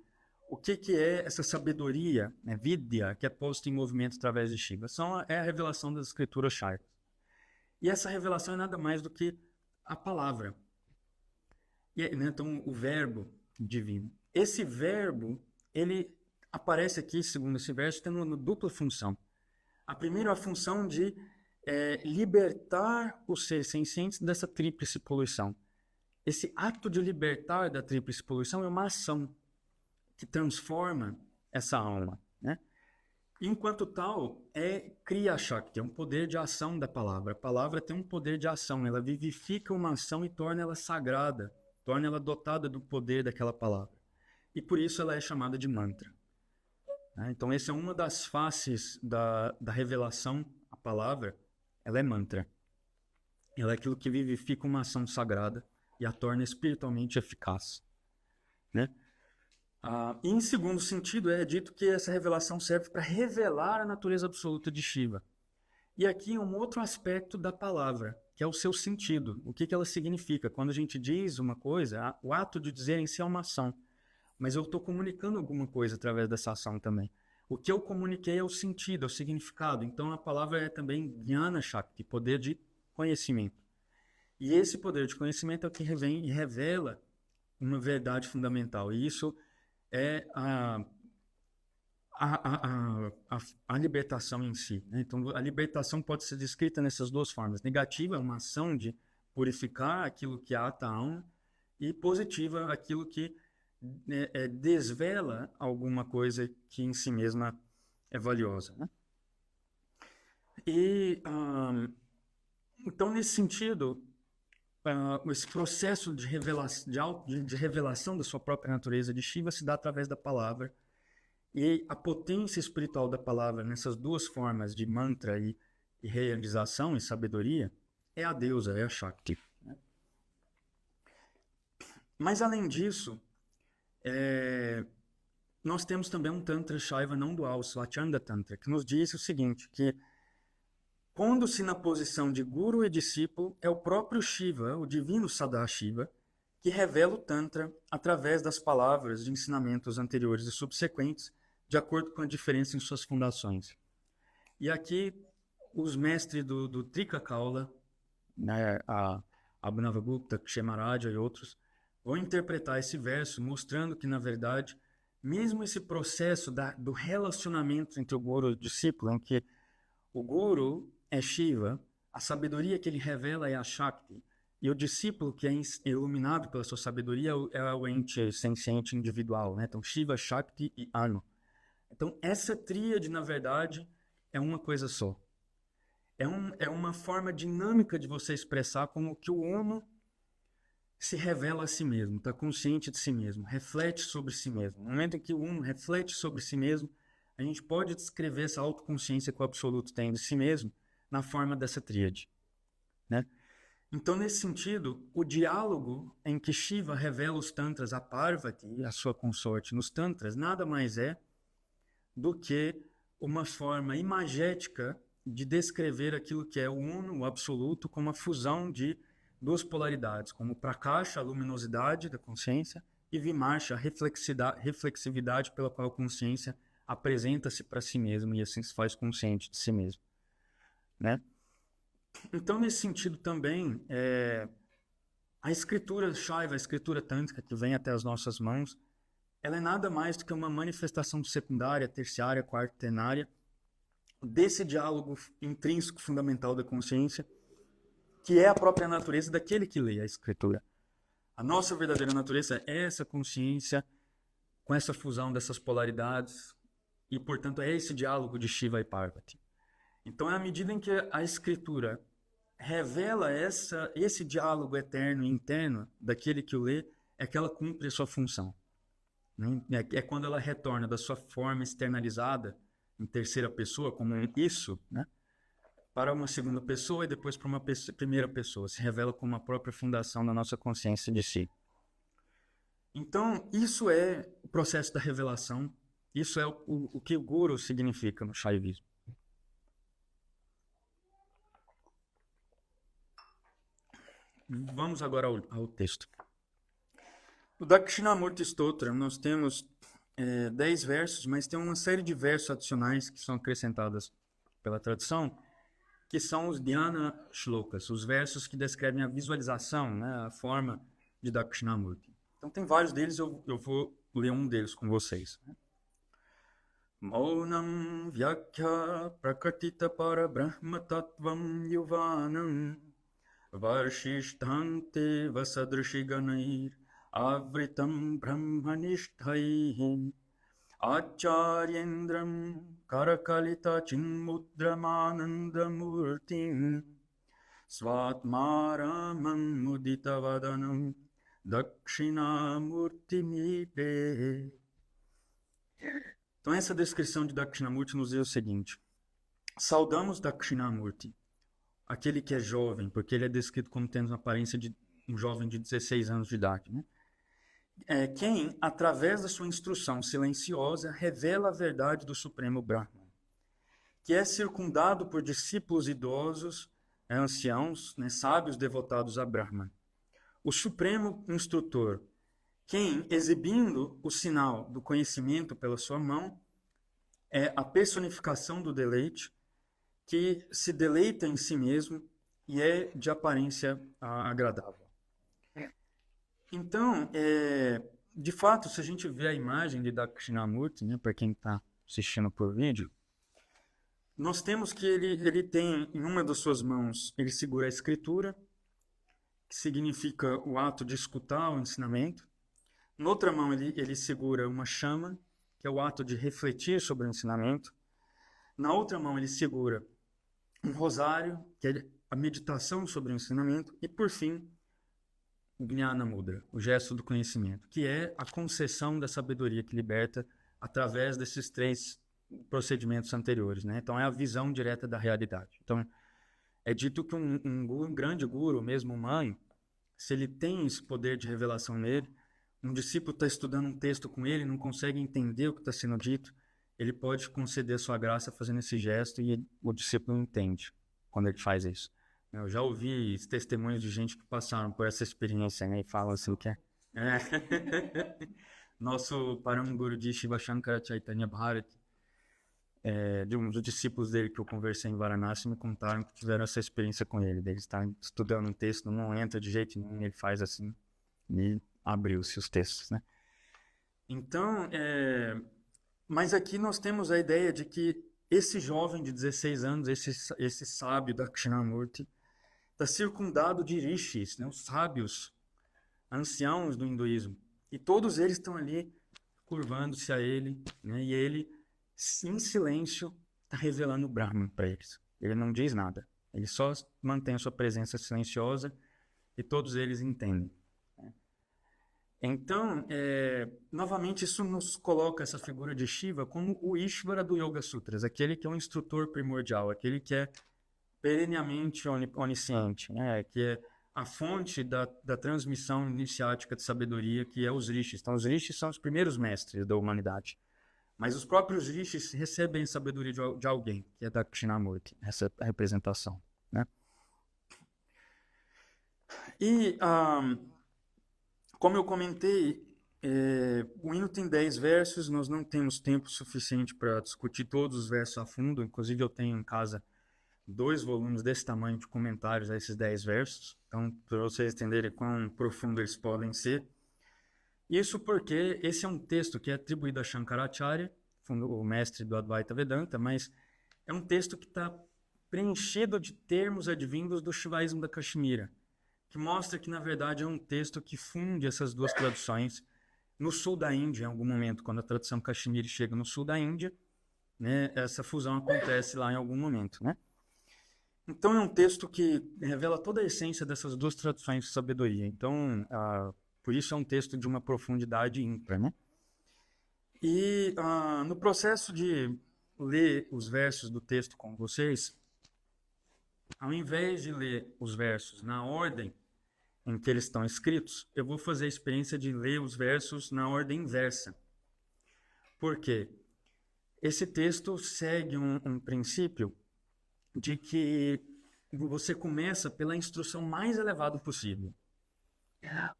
o que é essa sabedoria, né, vidya, que é posta em movimento através de Shiva. É a revelação das escrituras Shaivas. E essa revelação é nada mais do que a palavra. Né, então, o verbo divino. Esse verbo, ele aparece aqui, segundo esse verso, tendo uma dupla função. A primeira é a função de libertar os seres sencientes dessa tríplice poluição. Esse ato de libertar da tríplice poluição é uma ação que transforma essa alma, né? Enquanto tal, Kriya Shakti, é um poder de ação da palavra. A palavra tem um poder de ação, ela vivifica uma ação e torna ela sagrada, torna ela dotada do poder daquela palavra. E por isso ela é chamada de mantra. Então, essa é uma das faces da revelação, a palavra, ela é mantra. Ela é aquilo que vivifica uma ação sagrada e a torna espiritualmente eficaz, né? E em segundo sentido, é dito que essa revelação serve para revelar a natureza absoluta de Shiva. E aqui um outro aspecto da palavra, que é o seu sentido, o que ela significa. Quando a gente diz uma coisa, o ato de dizer em si é uma ação, mas eu estou comunicando alguma coisa através dessa ação também. O que eu comuniquei é o sentido, é o significado. Então a palavra é também Jnana Shakti, poder de conhecimento. E esse poder de conhecimento é o que vem e revela uma verdade fundamental. E isso é a libertação em si, né? Então, a libertação pode ser descrita nessas duas formas. Negativa é uma ação de purificar aquilo que ata a alma, e positiva aquilo que desvela alguma coisa que em si mesma é valiosa, né? E, então, nesse sentido, esse processo de revelação da sua própria natureza de Shiva se dá através da palavra. E a potência espiritual da palavra, nessas duas formas de mantra e realização e sabedoria, é a deusa, é a Shakti, né? Mas, além disso, nós temos também um Tantra Shaiva não dual, o Swachanda Tantra, que nos diz o seguinte, que pondo-se na posição de guru e discípulo, é o próprio Shiva, o divino Sadashiva, que revela o Tantra através das palavras de ensinamentos anteriores e subsequentes, de acordo com a diferença em suas fundações. E aqui, os mestres do Trika Kaula, né, a Abhinavagupta, Kshemaraja e outros, vão interpretar esse verso mostrando que, na verdade, mesmo esse processo do relacionamento entre o guru e o discípulo, em que o guru é Shiva, a sabedoria que ele revela é a Shakti, e o discípulo que é iluminado pela sua sabedoria é o ente senciente individual, né? Então, Shiva, Shakti e Anu. Então, essa tríade, na verdade, é uma coisa só. É uma forma dinâmica de você expressar como que o Uno se revela a si mesmo, está consciente de si mesmo, reflete sobre si mesmo. No momento em que o Uno reflete sobre si mesmo, a gente pode descrever essa autoconsciência que o Absoluto tem de si mesmo na forma dessa tríade, né? Então, nesse sentido, o diálogo em que Shiva revela os tantras a Parvati, a sua consorte nos tantras, nada mais é do que uma forma imagética de descrever aquilo que é o Uno, o Absoluto, como a fusão de duas polaridades, como Prakasha, a luminosidade da consciência, e Vimarsha, a reflexividade pela qual a consciência apresenta-se para si mesmo e assim se faz consciente de si mesmo, né? Então, nesse sentido também, a escritura Shaiva, a escritura tântrica que vem até as nossas mãos, ela é nada mais do que uma manifestação secundária, terciária, quartenária desse diálogo intrínseco fundamental da consciência, que é a própria natureza daquele que lê a escritura. A nossa verdadeira natureza é essa consciência com essa fusão dessas polaridades e, portanto, é esse diálogo de Shiva e Parvati. Então, à medida em que a escritura revela esse diálogo eterno e interno daquele que o lê, é que ela cumpre a sua função, né? É quando ela retorna da sua forma externalizada em terceira pessoa, como isso, né, para uma segunda pessoa e depois para uma primeira pessoa. Se revela como a própria fundação da nossa consciência de si. Então, isso é o processo da revelação. Isso é o que o Guru significa no Shaivismo. Vamos agora ao texto. O Dakshinamurti Stotra, nós temos 10 versos, mas tem uma série de versos adicionais que são acrescentados pela tradição, que são os Dhyana Shlokas, os versos que descrevem a visualização, né, a forma de Dakshinamurti. Então tem vários deles, eu vou ler um deles com vocês. Maunam Vyakhya Prakatita Para Brahma Tattvam Yuvanam Varshishtante Vasadrishiganair Avritam Brahmanishthaihi Acharyendram Karakalita Chinmudramanandamurtim Svatmaramam Muditavadanam Dakshinamurtimipe. Então essa descrição de Dakshinamurti nos diz o seguinte: saudamos Dakshinamurti, aquele que é jovem, porque ele é descrito como tendo a aparência de um jovem de 16 anos de idade, né? Quem, através da sua instrução silenciosa, revela a verdade do Supremo Brahman, que é circundado por discípulos idosos, anciãos, né, sábios devotados a Brahman. O Supremo Instrutor, quem, exibindo o sinal do conhecimento pela sua mão, é a personificação do deleite, que se deleita em si mesmo e é de aparência agradável. Então, de fato, se a gente vê a imagem de Dakshinamurti, né, para quem está assistindo por vídeo, nós temos que ele tem em uma das suas mãos, ele segura a escritura, que significa o ato de escutar o ensinamento. Na outra mão, ele segura uma chama, que é o ato de refletir sobre o ensinamento. Na outra mão, ele segura um rosário, que é a meditação sobre o ensinamento. E, por fim, o Gnana Mudra, o gesto do conhecimento, que é a concessão da sabedoria que liberta através desses 3 procedimentos anteriores, né? Então, é a visão direta da realidade. Então, é dito que um grande guru, mesmo mãe, se ele tem esse poder de revelação nele, um discípulo está estudando um texto com ele, não consegue entender o que está sendo dito, ele pode conceder sua graça fazendo esse gesto e o discípulo entende quando ele faz isso. Eu já ouvi testemunhos de gente que passaram por essa experiência, né, e falam assim o que é. Nosso Param Guruji Shiva Shankara Chaitanya Bharati, de um dos discípulos dele que eu conversei em Varanasi, me contaram que tiveram essa experiência com ele. Eles estão estudando um texto, não entra de jeito nenhum, ele faz assim e abriu-se os textos, né? Então, mas aqui nós temos a ideia de que esse jovem de 16 anos, esse sábio Dakshinamurti, está circundado de rishis, né, os sábios, anciãos do hinduísmo. E todos eles estão ali curvando-se a ele, né, e ele, em silêncio, está revelando o Brahman para eles. Ele não diz nada. Ele só mantém a sua presença silenciosa e todos eles entendem. Então, novamente, isso nos coloca essa figura de Shiva como o Ishvara do Yoga Sutras, aquele que é um instrutor primordial, aquele que é pereneamente onisciente, né? Que é a fonte da transmissão iniciática de sabedoria, que é os rishis. Então, os rishis são os primeiros mestres da humanidade. Mas os próprios rishis recebem a sabedoria de alguém, que é Dakshinamurti, essa representação, né? E, como eu comentei, o hino tem 10 versos, nós não temos tempo suficiente para discutir todos os versos a fundo, inclusive eu tenho em casa 2 volumes desse tamanho de comentários a esses 10 versos, então para vocês entenderem quão profundo eles podem ser. Isso porque esse é um texto que é atribuído a Shankaracharya, o mestre do Advaita Vedanta, mas é um texto que está preenchido de termos advindos do Shivaísmo da Kashmira, que mostra que, na verdade, é um texto que funde essas 2 traduções no sul da Índia, em algum momento, quando a tradução Kashmiri chega no sul da Índia, né, essa fusão acontece lá em algum momento, né? Então, é um texto que revela toda a essência dessas 2 traduções de sabedoria. Então, por isso é um texto de uma profundidade ímpar, né? E no processo de ler os versos do texto com vocês, ao invés de ler os versos na ordem em que eles estão escritos, eu vou fazer a experiência de ler os versos na ordem inversa. Por quê? Esse texto segue um princípio de que você começa pela instrução mais elevada possível.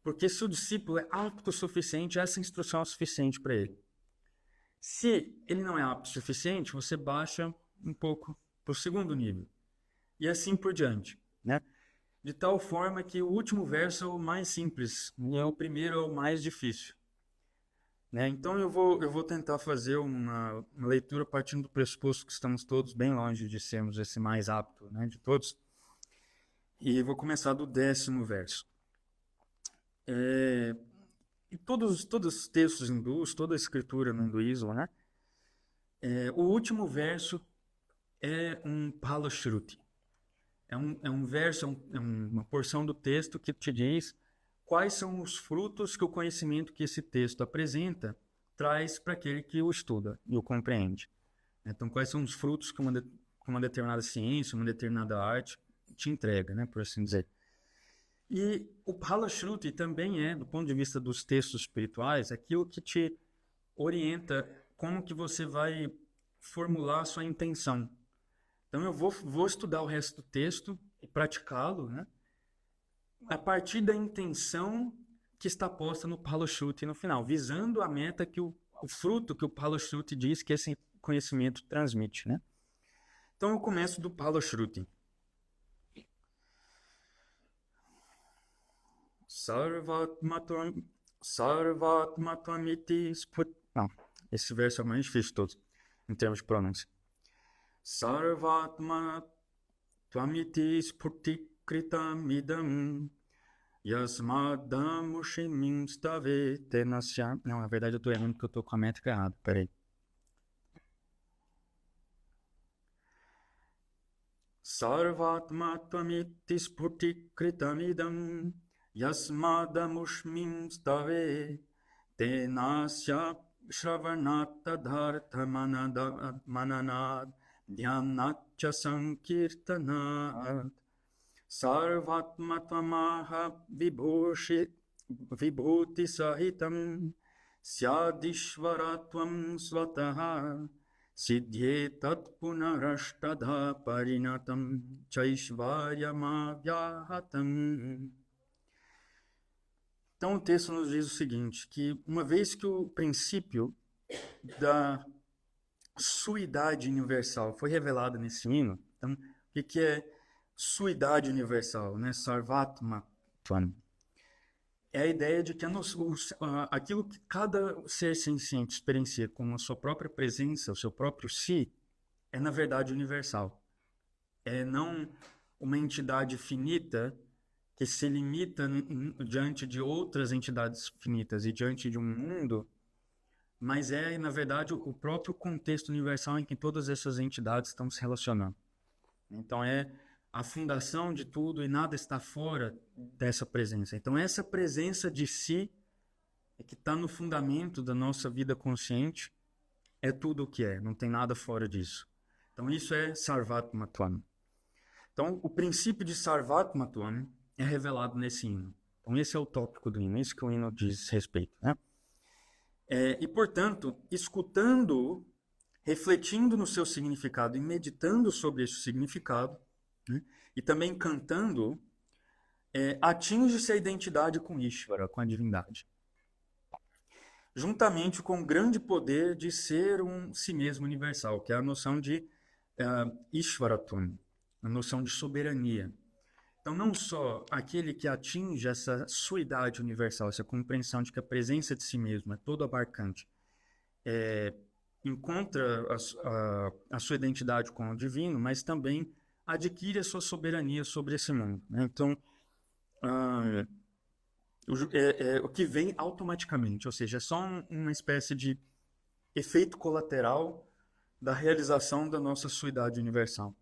Porque se o discípulo é apto o suficiente, essa instrução é suficiente para ele. Se ele não é apto o suficiente, você baixa um pouco para o segundo nível. E assim por diante, né? De tal forma que o último verso é o mais simples e o primeiro é o mais difícil, né? Então eu vou tentar fazer uma leitura partindo do pressuposto que estamos todos bem longe de sermos esse mais apto, né, de todos. E vou começar do 10º verso. E todos os textos hindus, toda a escritura no hinduísmo, né? O último verso é um Palashruti. É um verso, uma porção do texto que te diz quais são os frutos que o conhecimento que esse texto apresenta traz para aquele que o estuda e o compreende. Então, quais são os frutos que uma determinada ciência, uma determinada arte te entrega, né, por assim dizer. E o Palashruti também é, do ponto de vista dos textos espirituais, aquilo que te orienta como que você vai formular a sua intenção. Então eu vou estudar o resto do texto e praticá-lo, né, a partir da intenção que está posta no Palashruti no final, visando a meta que o fruto que o Palashruti diz que esse conhecimento transmite, né? Então eu começo do Palashruti. Sarvatmatvamiti sput... Não, esse verso é o mais difícil de todos, em termos de pronúncia. Sarvatmatvamiti spurtikritamidam yasmadamushimimstave tenasya... Não, na verdade eu estou errando porque eu estou com a métrica errada, peraí. Sarvatmatvamiti spurtikritamidam yasmadamushmim stave tenasya shravanatadhartha mananad dhyanatcha sankirtanat sarvatmatvamaha vibhuti sahitam syadishvaratvam svataha siddhyetat punarashtadha parinatam chaishvaryamavyahatam. Então o texto nos diz o seguinte, que uma vez que o princípio da suidade universal foi revelado nesse hino, então o que é suidade universal, né? Sarvatmatvam. É a ideia de que aquilo que cada ser senciente experiencia como a sua própria presença, o seu próprio si, é na verdade universal. É não uma entidade finita que se limita diante de outras entidades finitas e diante de um mundo, mas é, na verdade, o próprio contexto universal em que todas essas entidades estão se relacionando. Então, é a fundação de tudo e nada está fora dessa presença. Então, essa presença de si, que está no fundamento da nossa vida consciente, é tudo o que é, não tem nada fora disso. Então, isso é Sarvatmatvam. Então, o princípio de Sarvatmatvam é revelado nesse hino. Então, esse é o tópico do hino, isso que o hino diz respeito, né? E, portanto, escutando, refletindo no seu significado e meditando sobre esse significado, né? E também cantando, atinge-se a identidade com Ishvara, com a divindade. Juntamente com o grande poder de ser um si mesmo universal, que é a noção de Ishvaratvam, a noção de soberania. Então, não só aquele que atinge essa suidade universal, essa compreensão de que a presença de si mesmo é todo abarcante, encontra a sua identidade com o divino, mas também adquire a sua soberania sobre esse mundo, né? Então, o que vem automaticamente, ou seja, é só uma espécie de efeito colateral da realização da nossa suidade universal.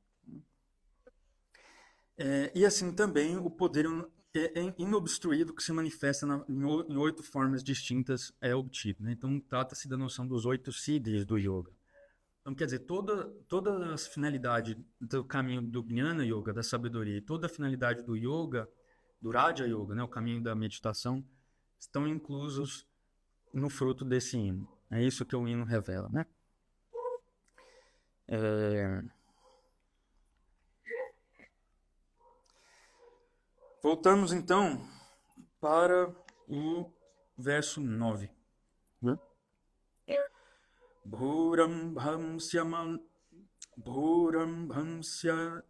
E assim também o poder inobstruído que se manifesta em 8 formas distintas é obtido, né? Então trata-se da noção dos 8 siddhis do yoga. Então quer dizer, toda a finalidade do caminho do Jnana Yoga, da sabedoria, e toda a finalidade do yoga, do Raja Yoga, né, o caminho da meditação, estão inclusos no fruto desse hino. É isso que o hino revela, né? Voltamos então para o verso 9. Bhurambhamsya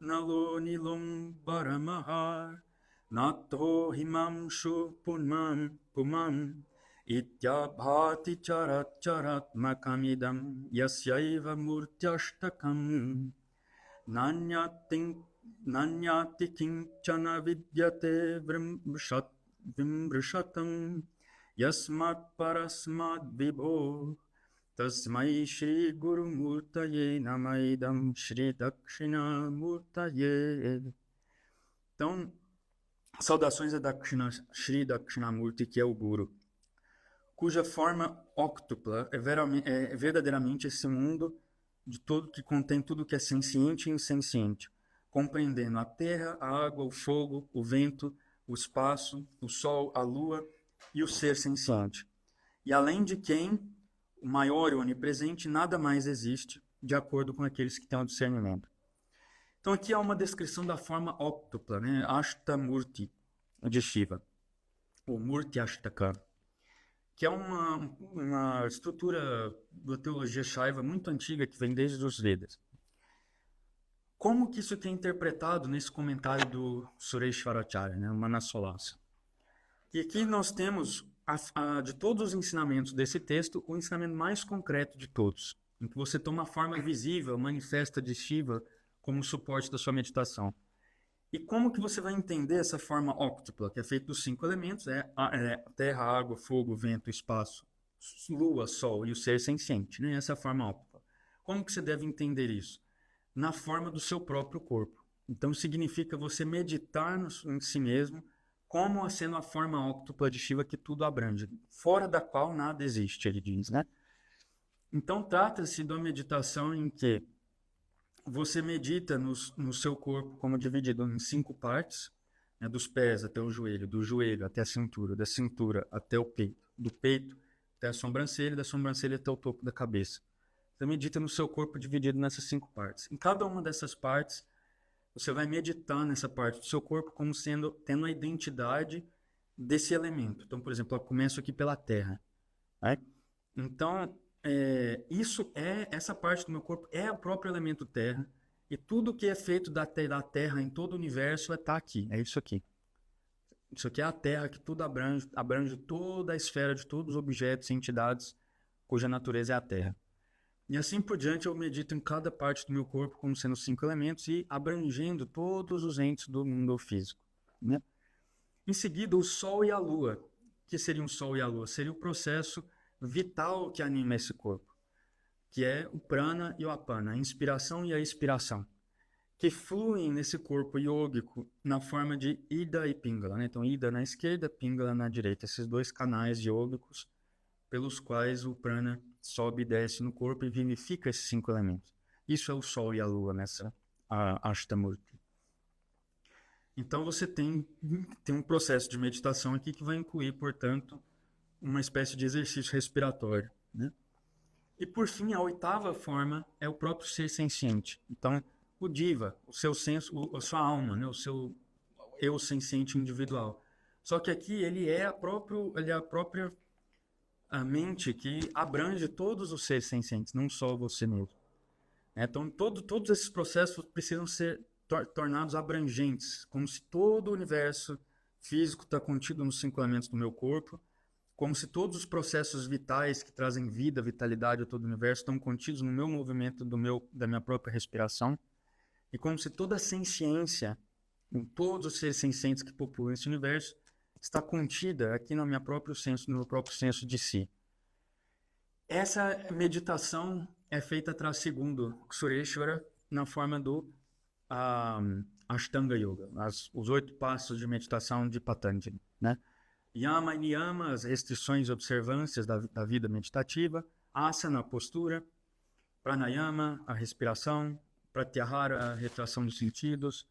nalo nilom baramahar nato himamshu pumam ityabhati charat charat makamidam yasyaiva murtyashtakam nanyati kinchana vidyate vimrishatam yasmat parasmat vibho tasmai Shri Guru Murtaye Namaidam Shri Dakshina Murtaye. Então, saudações a Dakshina, Shri Dakshinamurti, que é o Guru, cuja forma óctupla é verdadeiramente esse mundo de todo que contém tudo que é senciente e insenciente, compreendendo a terra, a água, o fogo, o vento, o espaço, o sol, a lua e o ser senciente. E além de quem o maior e onipresente, nada mais existe, de acordo com aqueles que têm o discernimento. Então aqui há uma descrição da forma óctupla, né? Ashtamurti, de Shiva, ou Murti Ashtaka, que é uma estrutura da teologia Shaiva muito antiga, que vem desde os Vedas. Como que isso aqui é interpretado nesse comentário do Sureshwaracharya, né? Manasolasa? E aqui nós temos, de todos os ensinamentos desse texto, o ensinamento mais concreto de todos, em que você toma a forma visível, manifesta de Shiva como suporte da sua meditação. E como que você vai entender essa forma óctupla, que é feita dos 5 elementos, terra, água, fogo, vento, espaço, lua, sol e o ser senciente, né? Essa forma óctupla. Como que você deve entender isso? Na forma do seu próprio corpo. Então significa você meditar em si mesmo, como sendo a forma óctupla de Shiva que tudo abrange, fora da qual nada existe, ele diz, né? Então trata-se de uma meditação em que você medita no seu corpo como dividido em 5 partes, né? Dos pés até o joelho, do joelho até a cintura, da cintura até o peito, do peito até a sobrancelha, da sobrancelha até o topo da cabeça. Você medita no seu corpo dividido nessas 5 partes. Em cada uma dessas partes, você vai meditar nessa parte do seu corpo como tendo a identidade desse elemento. Então, por exemplo, eu começo aqui pela terra. Né? Então, essa parte do meu corpo é o próprio elemento terra. E tudo que é feito da terra em todo o universo está aqui. É isso aqui. Isso aqui é a terra que tudo abrange toda a esfera de todos os objetos e entidades cuja natureza é a terra. E assim por diante, eu medito em cada parte do meu corpo como sendo 5 elementos e abrangendo todos os entes do mundo físico. Né? Em seguida, o Sol e a Lua. O que seriam o Sol e a Lua? Seria o processo vital que anima esse corpo, que é o prana e o apana, a inspiração e a expiração, que fluem nesse corpo yógico na forma de Ida e Pingala. Né? Então, Ida na esquerda, Pingala na direita. Esses 2 canais yógicos pelos quais o prana sobe e desce no corpo e vivifica esses 5 elementos. Isso é o Sol e a Lua nessa Ashtamurti. Então você tem um processo de meditação aqui que vai incluir, portanto, uma espécie de exercício respiratório. Né? E por fim, a 8ª forma é o próprio ser senciente. Então, o Diva, o seu senso, a sua alma, né? O seu eu senciente individual. Só que aqui ele é a própria a mente que abrange todos os seres sencientes, não só você mesmo. Então, todos esses processos precisam ser tornados abrangentes, como se todo o universo físico está contido nos 5 elementos do meu corpo, como se todos os processos vitais que trazem vida, vitalidade a todo o universo estão contidos no meu movimento, da minha própria respiração, e como se toda a senciência, em todos os seres sencientes que populam esse universo, está contida aqui no meu próprio senso de si. Essa meditação é feita segundo Sureshwara na forma do Ashtanga Yoga, os 8 passos de meditação de Patanjali. Né? Yama e Niyama, as restrições e observâncias da vida meditativa. Asana, a postura. Pranayama, a respiração. Pratyahara, a retração dos sentidos.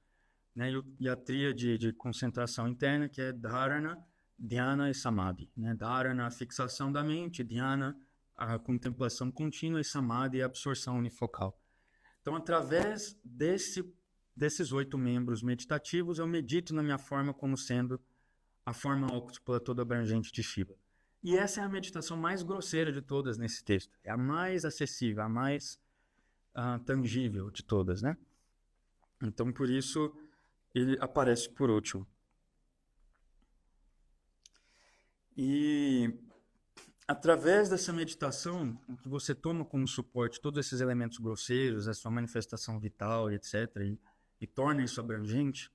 Né? E a tríade de concentração interna, que é Dharana, Dhyana e Samadhi. Né? Dharana, a fixação da mente. Dhyana, a contemplação contínua. E Samadhi, a absorção unifocal. Então, através desses 8 membros meditativos, eu medito na minha forma como sendo a forma óctupla toda abrangente de Shiva. E essa é a meditação mais grosseira de todas nesse texto. É a mais acessível, a mais tangível de todas, né? Então, por isso, ele aparece por último. E através dessa meditação, que você toma como suporte todos esses elementos grosseiros, a sua manifestação vital, etc., e torna isso abrangente,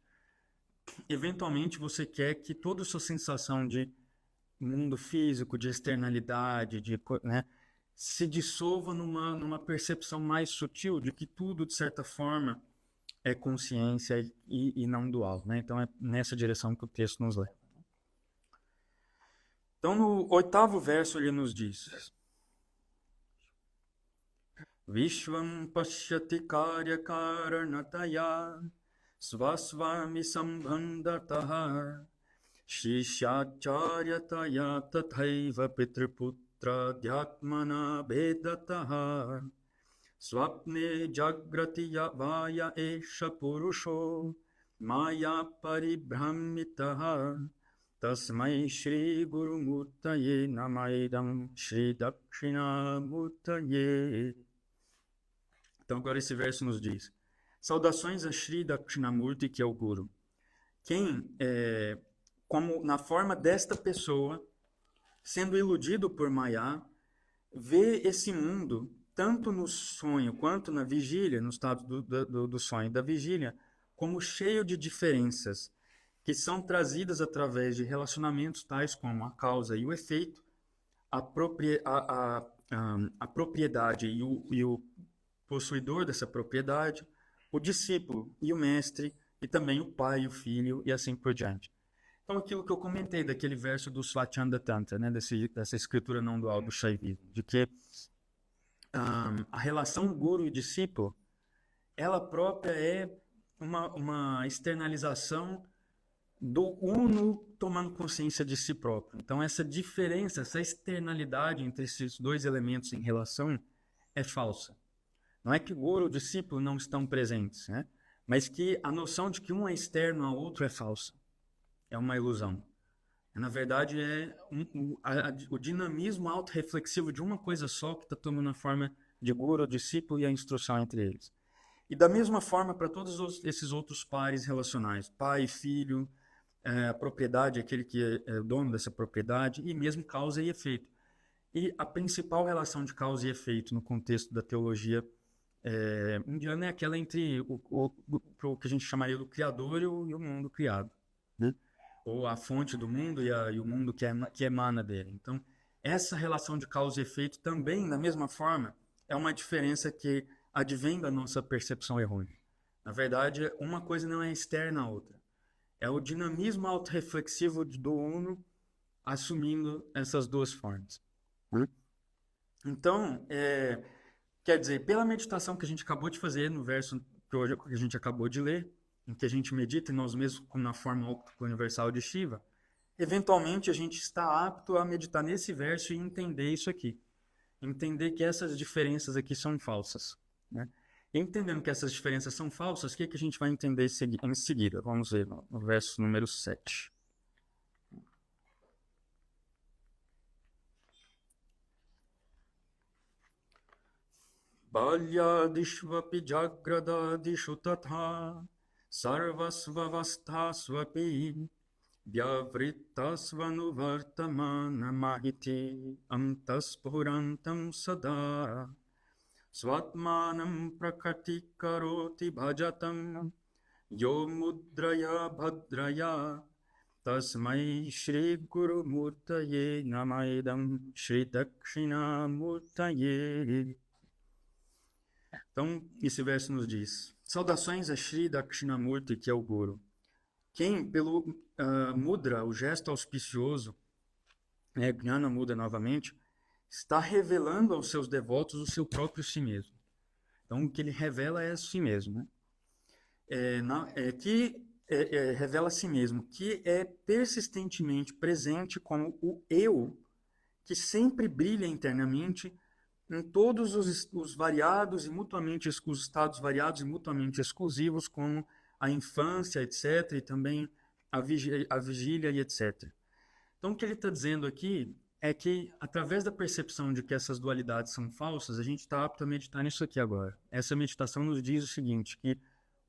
eventualmente você quer que toda a sua sensação de mundo físico, de externalidade, né, se dissolva numa percepção mais sutil de que tudo, de certa forma, é consciência e não dual, né? Então é nessa direção que o texto nos leva. Então no 8º verso ele nos diz: Vishvam pashyati karya karanataya svasvami sambhandataha Shishacharyataya tathaiva pitriputra dhyatmana vedataha Swapne jagrati vaya esha purusho maya paribramitaha tasmai shri guru murtaye namaidam shri dakshina murtaye. Então agora esse verso nos diz: saudações a Shri Dakshinamurti, que é o Guru. Quem, como na forma desta pessoa, sendo iludido por Maya, vê esse mundo tanto no sonho quanto na vigília, no estado do sonho e da vigília, como cheio de diferenças que são trazidas através de relacionamentos tais como a causa e o efeito, a propriedade e o possuidor dessa propriedade, o discípulo e o mestre, e também o pai e o filho, e assim por diante. Então, aquilo que eu comentei daquele verso do Swachanda Tantra, né, dessa escritura não dual do Shaivismo, de que a relação guru e discípulo, ela própria é uma externalização do uno tomando consciência de si próprio. Então, essa diferença, essa externalidade entre esses dois elementos em relação é falsa. Não é que o guru e o discípulo não estão presentes, né? Mas que a noção de que um é externo ao outro é falsa. É uma ilusão. Na verdade, é o dinamismo autorreflexivo de uma coisa só que está tomando a forma de guru, discípulo e a instrução entre eles. E da mesma forma para todos esses outros pares relacionais, pai, filho, a propriedade, aquele que é o dono dessa propriedade, e mesmo causa e efeito. E a principal relação de causa e efeito no contexto da teologia indiana é aquela entre o que a gente chamaria do Criador e o mundo criado, né? Ou a fonte do mundo e o mundo que emana dele. Então, essa relação de causa e efeito também, da mesma forma, é uma diferença que advém da nossa percepção errônea. Na verdade, uma coisa não é externa à outra. É o dinamismo autorreflexivo do uno assumindo essas duas formas. Então, quer dizer, pela meditação que a gente acabou de fazer no verso que a gente acabou de ler, em que a gente medita em nós mesmos como na forma óptica universal de Shiva, eventualmente a gente está apto a meditar nesse verso e entender isso aqui. Entender que essas diferenças aqui são falsas, né? E entendendo que essas diferenças são falsas, o que a gente vai entender em seguida? Vamos ver no verso número 7. Balyadishvapi jagradadishu tatha sarvasvavasthasvapi vyavrittasvanuvartamana mahiti amtaspurantam sada svatmanam prakati karoti bhajatam yo mudraya bhadraya tasmai shri guru murtaye namaidam shri dakshina murtaye. Então, esse verso nos diz: saudações a Shri Dakshinamurti, que é o Guru. Quem, pelo mudra, o gesto auspicioso, Gnana Mudra novamente, está revelando aos seus devotos o seu próprio si mesmo. Então, o que ele revela é a si mesmo, né? Revela a si mesmo, que é persistentemente presente como o eu, que sempre brilha internamente em todos os variados e mutuamente os estados variados e mutuamente exclusivos, como a infância, etc., e também a vigília e etc. Então, o que ele está dizendo aqui é que, através da percepção de que essas dualidades são falsas, a gente está apto a meditar nisso aqui agora. Essa meditação nos diz o seguinte, que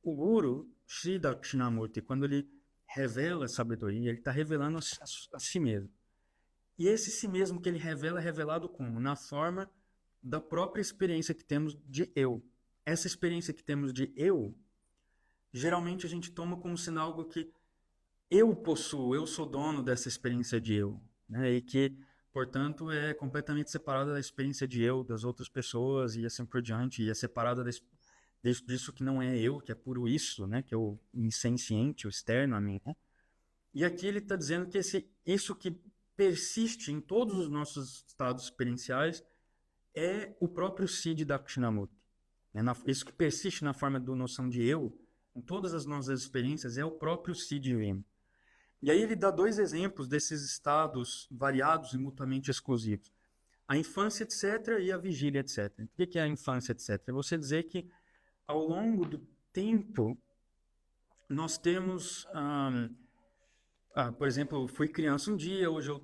o Guru, Sri Dakshinamurti, quando ele revela a sabedoria, ele está revelando a si mesmo. E esse si mesmo que ele revela é revelado como? Na forma da própria experiência que temos de eu. Essa experiência que temos de eu, geralmente a gente toma como sinal algo que eu possuo, eu sou dono dessa experiência de eu, né? E que, portanto, é completamente separada da experiência de eu das outras pessoas e assim por diante, e é separada disso que não é eu, que é puro isso, né? Que é o insenciente, o externo a mim, né? E aqui ele está dizendo que isso que persiste em todos os nossos estados experienciais é o próprio Siddhi Dakshinamurti. Isso que persiste na forma da noção de eu, em todas as nossas experiências, é o próprio Siddhi Vim. E aí ele dá 2 exemplos desses estados variados e mutuamente exclusivos. A infância, etc., e a vigília, etc. O que é a infância, etc.? É você dizer que, ao longo do tempo, nós temos... por exemplo, eu fui criança um dia, hoje eu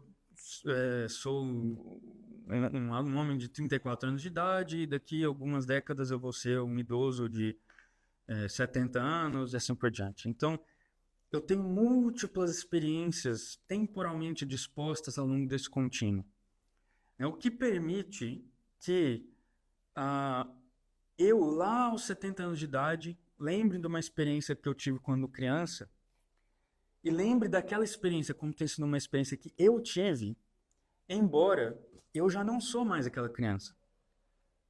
sou um homem de 34 anos de idade, e daqui a algumas décadas eu vou ser um idoso de 70 anos, e assim por diante. Então, eu tenho múltiplas experiências temporalmente dispostas ao longo desse contínuo. O que permite que eu, lá aos 70 anos de idade, lembre de uma experiência que eu tive quando criança e lembre daquela experiência como ter sido uma experiência que eu tive, embora eu já não sou mais aquela criança.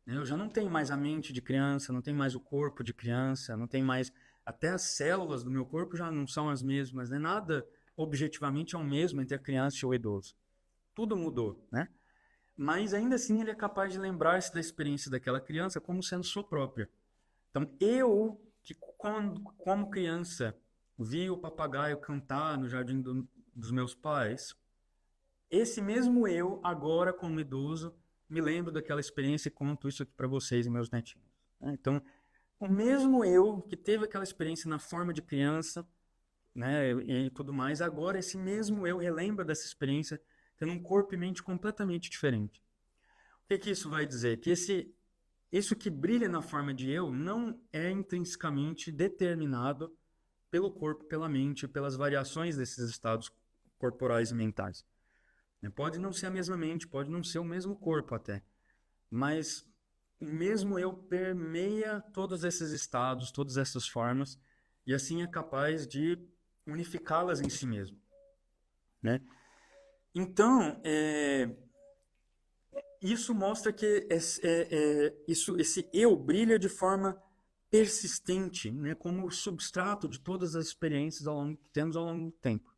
Eu já não tenho mais a mente de criança, não tenho mais o corpo de criança, não tenho mais... Até as células do meu corpo já não são as mesmas, né? Nada objetivamente é o mesmo entre a criança e o idoso. Tudo mudou, né? Mas ainda assim ele é capaz de lembrar-se da experiência daquela criança como sendo sua própria. Então eu, que como criança, vi o papagaio cantar no jardim dos meus pais, esse mesmo eu, agora como idoso, me lembro daquela experiência e conto isso aqui para vocês e meus netinhos. Então, o mesmo eu que teve aquela experiência na forma de criança, né, e tudo mais, agora esse mesmo eu relembra dessa experiência tendo um corpo e mente completamente diferente. O que isso vai dizer? Que isso que brilha na forma de eu não é intrinsecamente determinado pelo corpo, pela mente, pelas variações desses estados corporais e mentais. Pode não ser a mesma mente, pode não ser o mesmo corpo até, mas o mesmo eu permeia todos esses estados, todas essas formas, e assim é capaz de unificá-las em si mesmo, né? Então, isso mostra que esse eu brilha de forma persistente, né, como substrato de todas as experiências que temos ao longo do tempo.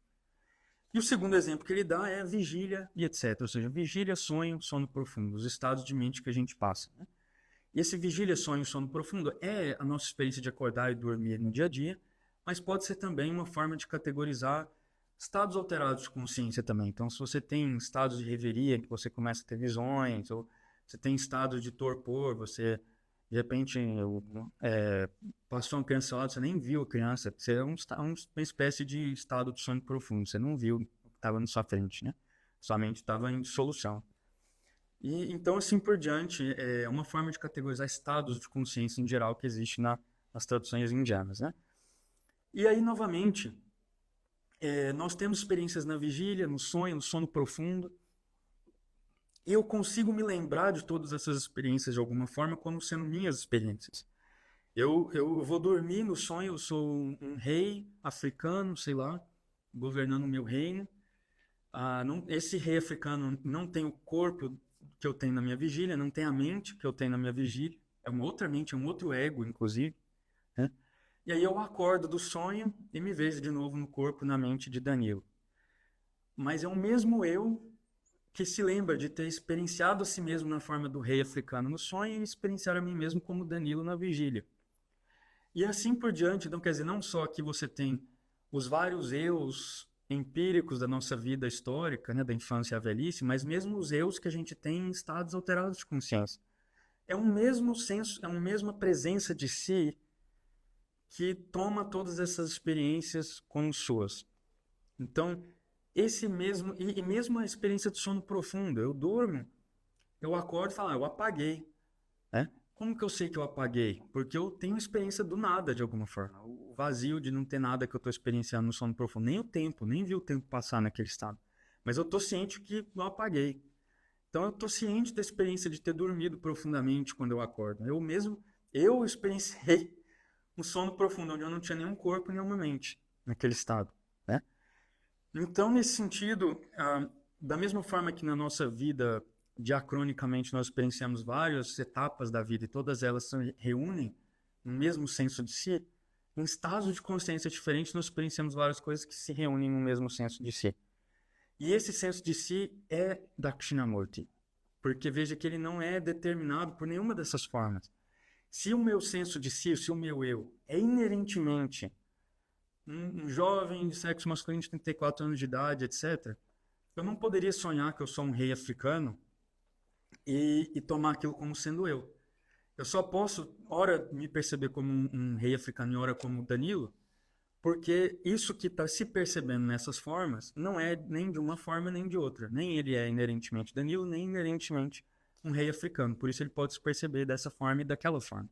E o segundo exemplo que ele dá é a vigília e etc. Ou seja, vigília, sonho, sono profundo, os estados de mente que a gente passa, né? E esse vigília, sonho, sono profundo é a nossa experiência de acordar e dormir no dia a dia, mas pode ser também uma forma de categorizar estados alterados de consciência também. Então, se você tem estados de reveria, que você começa a ter visões, ou você tem estados de torpor, você, de repente, passou uma criança ao lado, você nem viu a criança, você é uma espécie de estado de sono profundo, você não viu o que estava na sua frente, né? Sua mente estava em dissolução. E então, assim por diante, é uma forma de categorizar estados de consciência em geral que existe nas traduções indianas, né? E aí, novamente, nós temos experiências na vigília, no sonho, no sono profundo. E eu consigo me lembrar de todas essas experiências de alguma forma como sendo minhas experiências. Eu vou dormir no sonho, eu sou um rei africano, sei lá, governando o meu reino. Esse rei africano não tem o corpo que eu tenho na minha vigília, não tem a mente que eu tenho na minha vigília. É uma outra mente, é um outro ego, inclusive, né? E aí eu acordo do sonho e me vejo de novo no corpo, na mente de Danilo. Mas é o mesmo eu que se lembra de ter experienciado a si mesmo na forma do rei africano no sonho e experienciar a mim mesmo como Danilo na vigília. E assim por diante. Então, quer dizer, não só que você tem os vários eus empíricos da nossa vida histórica, né, da infância à velhice, mas mesmo os eus que a gente tem em estados alterados de consciência. É um mesmo senso, é uma mesma presença de si que toma todas essas experiências como suas. Então, esse mesmo, e mesmo a experiência de sono profundo, eu durmo, eu acordo e falo, eu apaguei, né? Como que eu sei que eu apaguei? Porque eu tenho experiência do nada, de alguma forma. O vazio de não ter nada que eu estou experienciando no sono profundo. Nem o tempo, nem vi o tempo passar naquele estado. Mas eu estou ciente que eu apaguei. Então eu estou ciente da experiência de ter dormido profundamente quando eu acordo. Eu experienciei um sono profundo, onde eu não tinha nenhum corpo, nenhuma mente naquele estado, né? Então, nesse sentido, da mesma forma que na nossa vida, diacronicamente, nós experienciamos várias etapas da vida e todas elas se reúnem no mesmo senso de si, em estados de consciência diferentes, nós experienciamos várias coisas que se reúnem no mesmo senso de si. E esse senso de si é Dakshinamurti, porque veja que ele não é determinado por nenhuma dessas formas. Se o meu senso de si, se o meu eu, é inerentemente um jovem de sexo masculino de 34 anos de idade, etc., eu não poderia sonhar que eu sou um rei africano e tomar aquilo como sendo eu. Eu só posso, ora, me perceber como um rei africano e ora como Danilo, porque isso que está se percebendo nessas formas não é nem de uma forma nem de outra. Nem ele é inerentemente Danilo, nem inerentemente um rei africano. Por isso ele pode se perceber dessa forma e daquela forma.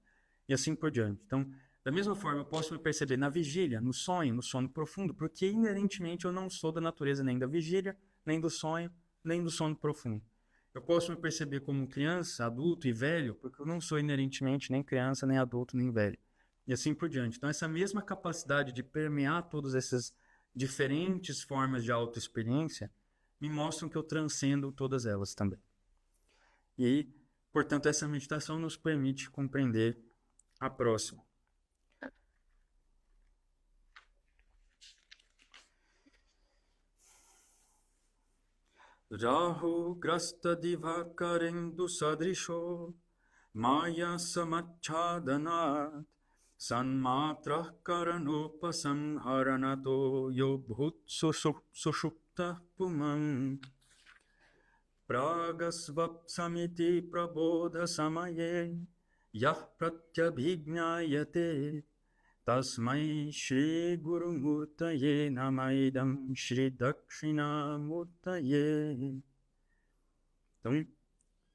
E assim por diante. Então, da mesma forma, eu posso me perceber na vigília, no sonho, no sono profundo, porque inerentemente eu não sou da natureza nem da vigília, nem do sonho, nem do sono profundo. Eu posso me perceber como criança, adulto e velho, porque eu não sou inerentemente nem criança, nem adulto, nem velho. E assim por diante. Então, essa mesma capacidade de permear todas essas diferentes formas de autoexperiência me mostram que eu transcendo todas elas também. E, portanto, essa meditação nos permite compreender a próxima. Rahu grasta divakarendu sadrisho maya samachhadanat sanmatra karanopasamharanato yobhut sushupta pumam pragasvapsamiti prabodha samaye yah pratyabhignayate tasmai Shri Guru Murtaye Namaidam Shri Dakshina Murtaye. Então,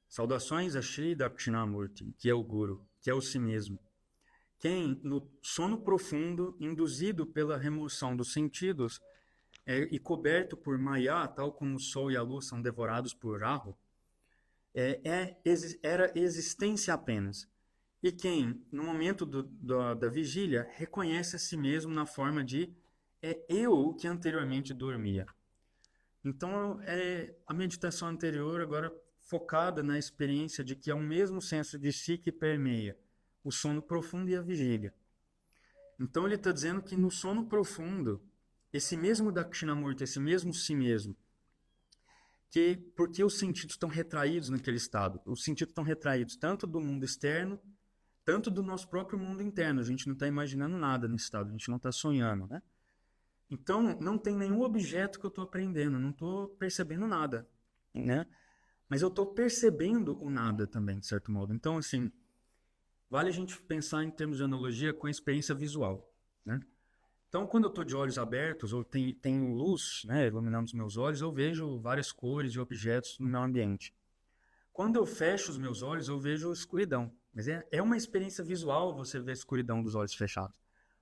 saudações a Shri Dakshinamurti, que é o Guru, que é o si mesmo. Quem, no sono profundo, induzido pela remoção dos sentidos e coberto por Maya, tal como o Sol e a Luz são devorados por Rahu, era existência apenas. E quem, no momento da vigília, reconhece a si mesmo na forma de eu que anteriormente dormia. Então, a meditação anterior agora focada na experiência de que é o mesmo senso de si que permeia o sono profundo e a vigília. Então, ele está dizendo que no sono profundo, esse mesmo Dakshinamurti, esse mesmo si mesmo, porque os sentidos estão retraídos naquele estado. Os sentidos estão retraídos tanto do mundo externo, tanto do nosso próprio mundo interno. A gente não está imaginando nada nesse estado, a gente não está sonhando, né? Então, não tem nenhum objeto que eu estou aprendendo, não estou percebendo nada, né? Mas eu estou percebendo o nada também, de certo modo. Então, assim, vale a gente pensar em termos de analogia com a experiência visual, né? Então, quando eu estou de olhos abertos, ou tenho luz, né, iluminando os meus olhos, eu vejo várias cores e objetos no meu ambiente. Quando eu fecho os meus olhos, eu vejo escuridão. Mas é uma experiência visual você ver a escuridão dos olhos fechados.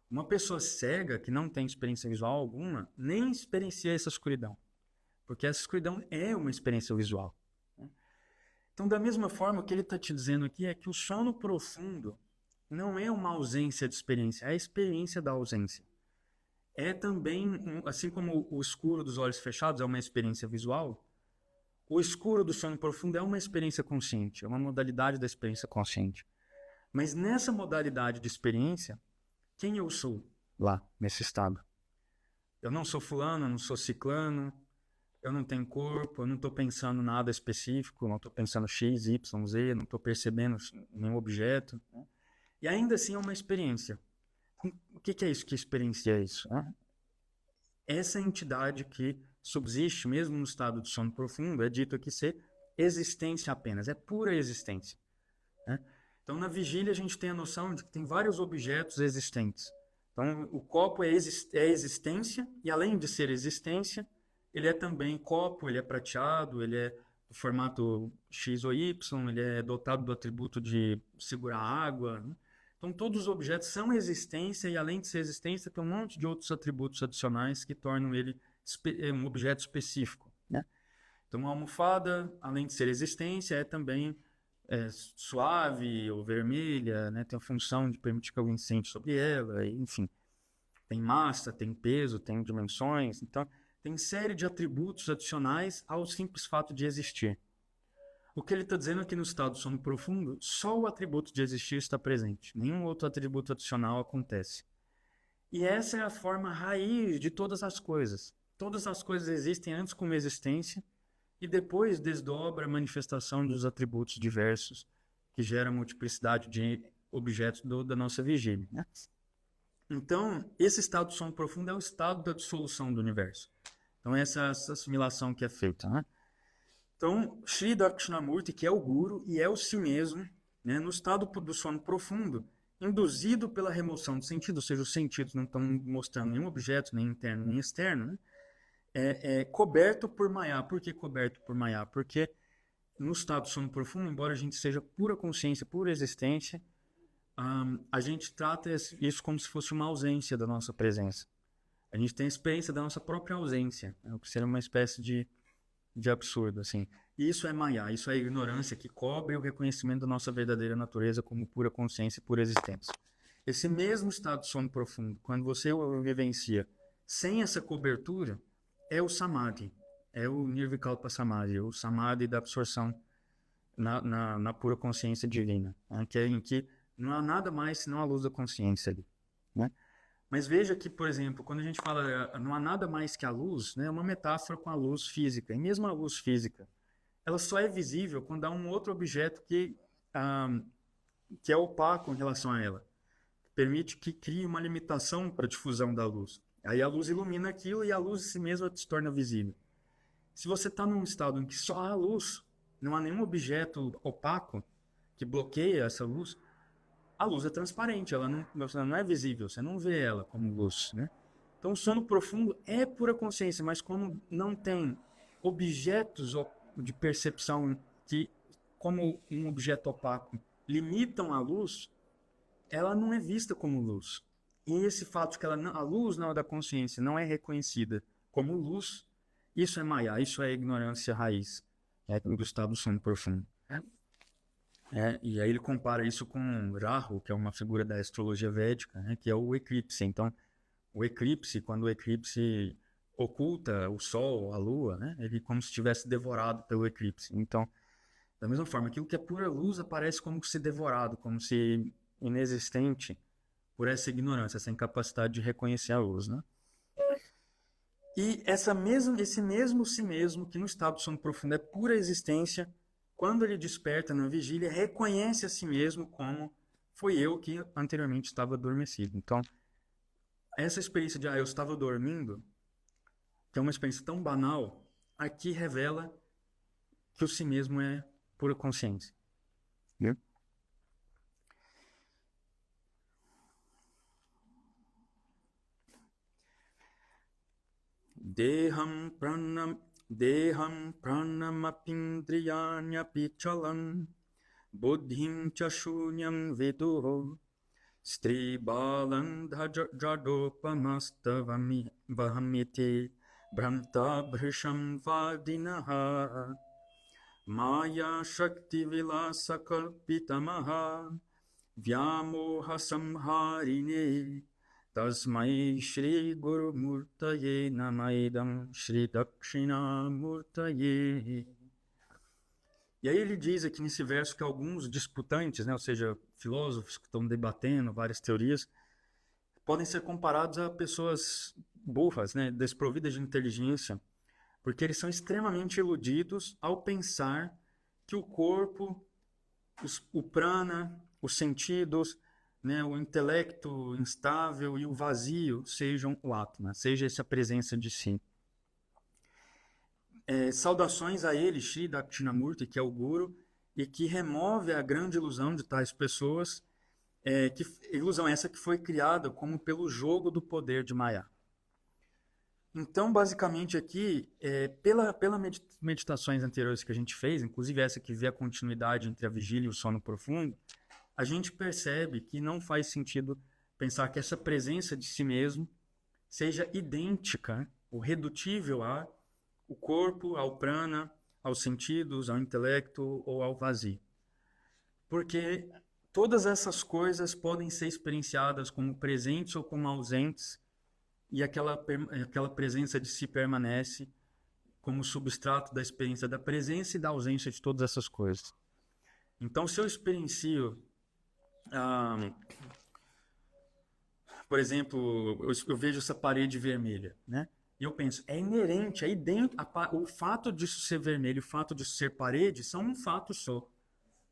Uma pessoa cega, que não tem experiência visual alguma, nem experiencia essa escuridão. Porque essa escuridão é uma experiência visual. Então, da mesma forma, o que ele está te dizendo aqui é que o sono profundo não é uma ausência de experiência, é a experiência da ausência. É também, assim como o escuro dos olhos fechados é uma experiência visual, o escuro do sono profundo é uma experiência consciente, é uma modalidade da experiência consciente. Mas nessa modalidade de experiência, quem eu sou lá, nesse estado? Eu não sou fulano, eu não sou ciclano, eu não tenho corpo, eu não estou pensando nada específico, não estou pensando X, Y, Z, não estou percebendo nenhum objeto. Né? E ainda assim é uma experiência. O que é isso? Que experiência é isso? Né? Essa entidade que subsiste, mesmo no estado de sono profundo, é dito aqui ser existência apenas, é pura existência. Né? Então, na vigília, a gente tem a noção de que tem vários objetos existentes. Então, o copo é existência, e além de ser existência, ele é também copo, ele é prateado, ele é do formato X ou Y, ele é dotado do atributo de segurar água, né? Então, todos os objetos são existência, e além de ser existência, tem um monte de outros atributos adicionais que tornam ele um objeto específico, né? Então, a almofada, além de ser existência, é também suave ou vermelha, né? Tem a função de permitir que alguém sente sobre ela, enfim. Tem massa, tem peso, tem dimensões. Então, tem série de atributos adicionais ao simples fato de existir. O que ele está dizendo é que no estado de sono profundo, só o atributo de existir está presente. Nenhum outro atributo adicional acontece. E essa é a forma raiz de todas as coisas. Todas as coisas existem antes como existência e depois desdobra a manifestação dos atributos diversos que gera a multiplicidade de objetos da nossa vigília, né? Então, esse estado de sono profundo é o estado da dissolução do universo. Então, essa assimilação que é feita, né? Então, Sri Dakshinamurti, que é o guru e é o si mesmo, né, no estado do sono profundo, induzido pela remoção do sentido, ou seja, os sentidos não estão mostrando nenhum objeto, nem interno, nem externo, né? Coberto por Maya. Por que coberto por Maya? Porque no estado do sono profundo, embora a gente seja pura consciência, pura existência, a gente trata isso como se fosse uma ausência da nossa presença. A gente tem a experiência da nossa própria ausência, o que seria uma espécie de absurdo, assim. E isso é Maya, isso é a ignorância que cobre o reconhecimento da nossa verdadeira natureza como pura consciência e pura existência. Esse mesmo estado de sono profundo, quando você o vivencia sem essa cobertura, é o Samadhi, é o Nirvikalpa Samadhi, o Samadhi da absorção na pura consciência divina, né? Que é em que não há nada mais senão a luz da consciência ali, né? Mas veja que, por exemplo, quando a gente fala não há nada mais que a luz, né, é uma metáfora com a luz física. E mesmo a luz física, ela só é visível quando há um outro objeto que é opaco em relação a ela. Permite que crie uma limitação para a difusão da luz. Aí a luz ilumina aquilo e a luz em si mesma se torna visível. Se você está num estado em que só há luz, não há nenhum objeto opaco que bloqueia essa luz, a luz é transparente, ela não é visível, você não vê ela como luz, né? Então o sono profundo é pura consciência, mas como não tem objetos de percepção que, como um objeto opaco, limitam a luz, ela não é vista como luz. E esse fato de que a luz na hora da consciência não é reconhecida como luz, isso é Maya, isso é ignorância raiz, do estado do sono profundo. E aí ele compara isso com Rahu, que é uma figura da astrologia védica, né, que é o eclipse. Então, o eclipse, quando o eclipse oculta o Sol, a Lua, né, ele é como se estivesse devorado pelo eclipse. Então, da mesma forma, aquilo que é pura luz aparece como se devorado, como se inexistente por essa ignorância, essa incapacidade de reconhecer a luz, né? E esse mesmo si mesmo, que no estado de sono profundo é pura existência, quando ele desperta na vigília, reconhece a si mesmo como foi eu que anteriormente estava adormecido. Então, essa experiência de eu estava dormindo, que é uma experiência tão banal, aqui revela que o si mesmo é pura consciência. Viu? Deham pranamapindriyanyapi chalam buddhim cha shunyam viduho stribalan jadopamastavamite brahmta bhrisham vadinaha maya shakti vilasakalpitamaha vyamoha samharine Tasmai Shri Guru Murtaye Namaidam Shri Dakshinamurtaye. E aí ele diz aqui nesse verso que alguns disputantes, né, ou seja, filósofos que estão debatendo várias teorias, podem ser comparados a pessoas burras, né, desprovidas de inteligência, porque eles são extremamente iludidos ao pensar que o corpo, o prana, os sentidos, né, o intelecto instável e o vazio sejam o Atma, seja essa presença de si. Saudações a ele, Shri Dakshinamurti, que é o Guru, e que remove a grande ilusão de tais pessoas Ilusão essa que foi criada como pelo jogo do poder de Maya. Então, basicamente aqui, pelas meditações anteriores que a gente fez, inclusive essa que vê a continuidade entre a vigília e o sono profundo, a gente percebe que não faz sentido pensar que essa presença de si mesmo seja idêntica ou redutível ao corpo, ao prana, aos sentidos, ao intelecto ou ao vazio. Porque todas essas coisas podem ser experienciadas como presentes ou como ausentes, e aquela presença de si permanece como substrato da experiência da presença e da ausência de todas essas coisas. Então, se eu experiencio, por exemplo, eu vejo essa parede vermelha, né? E eu penso, é inerente, é idêntico, o fato disso ser vermelho, o fato disso ser parede, são um fato só.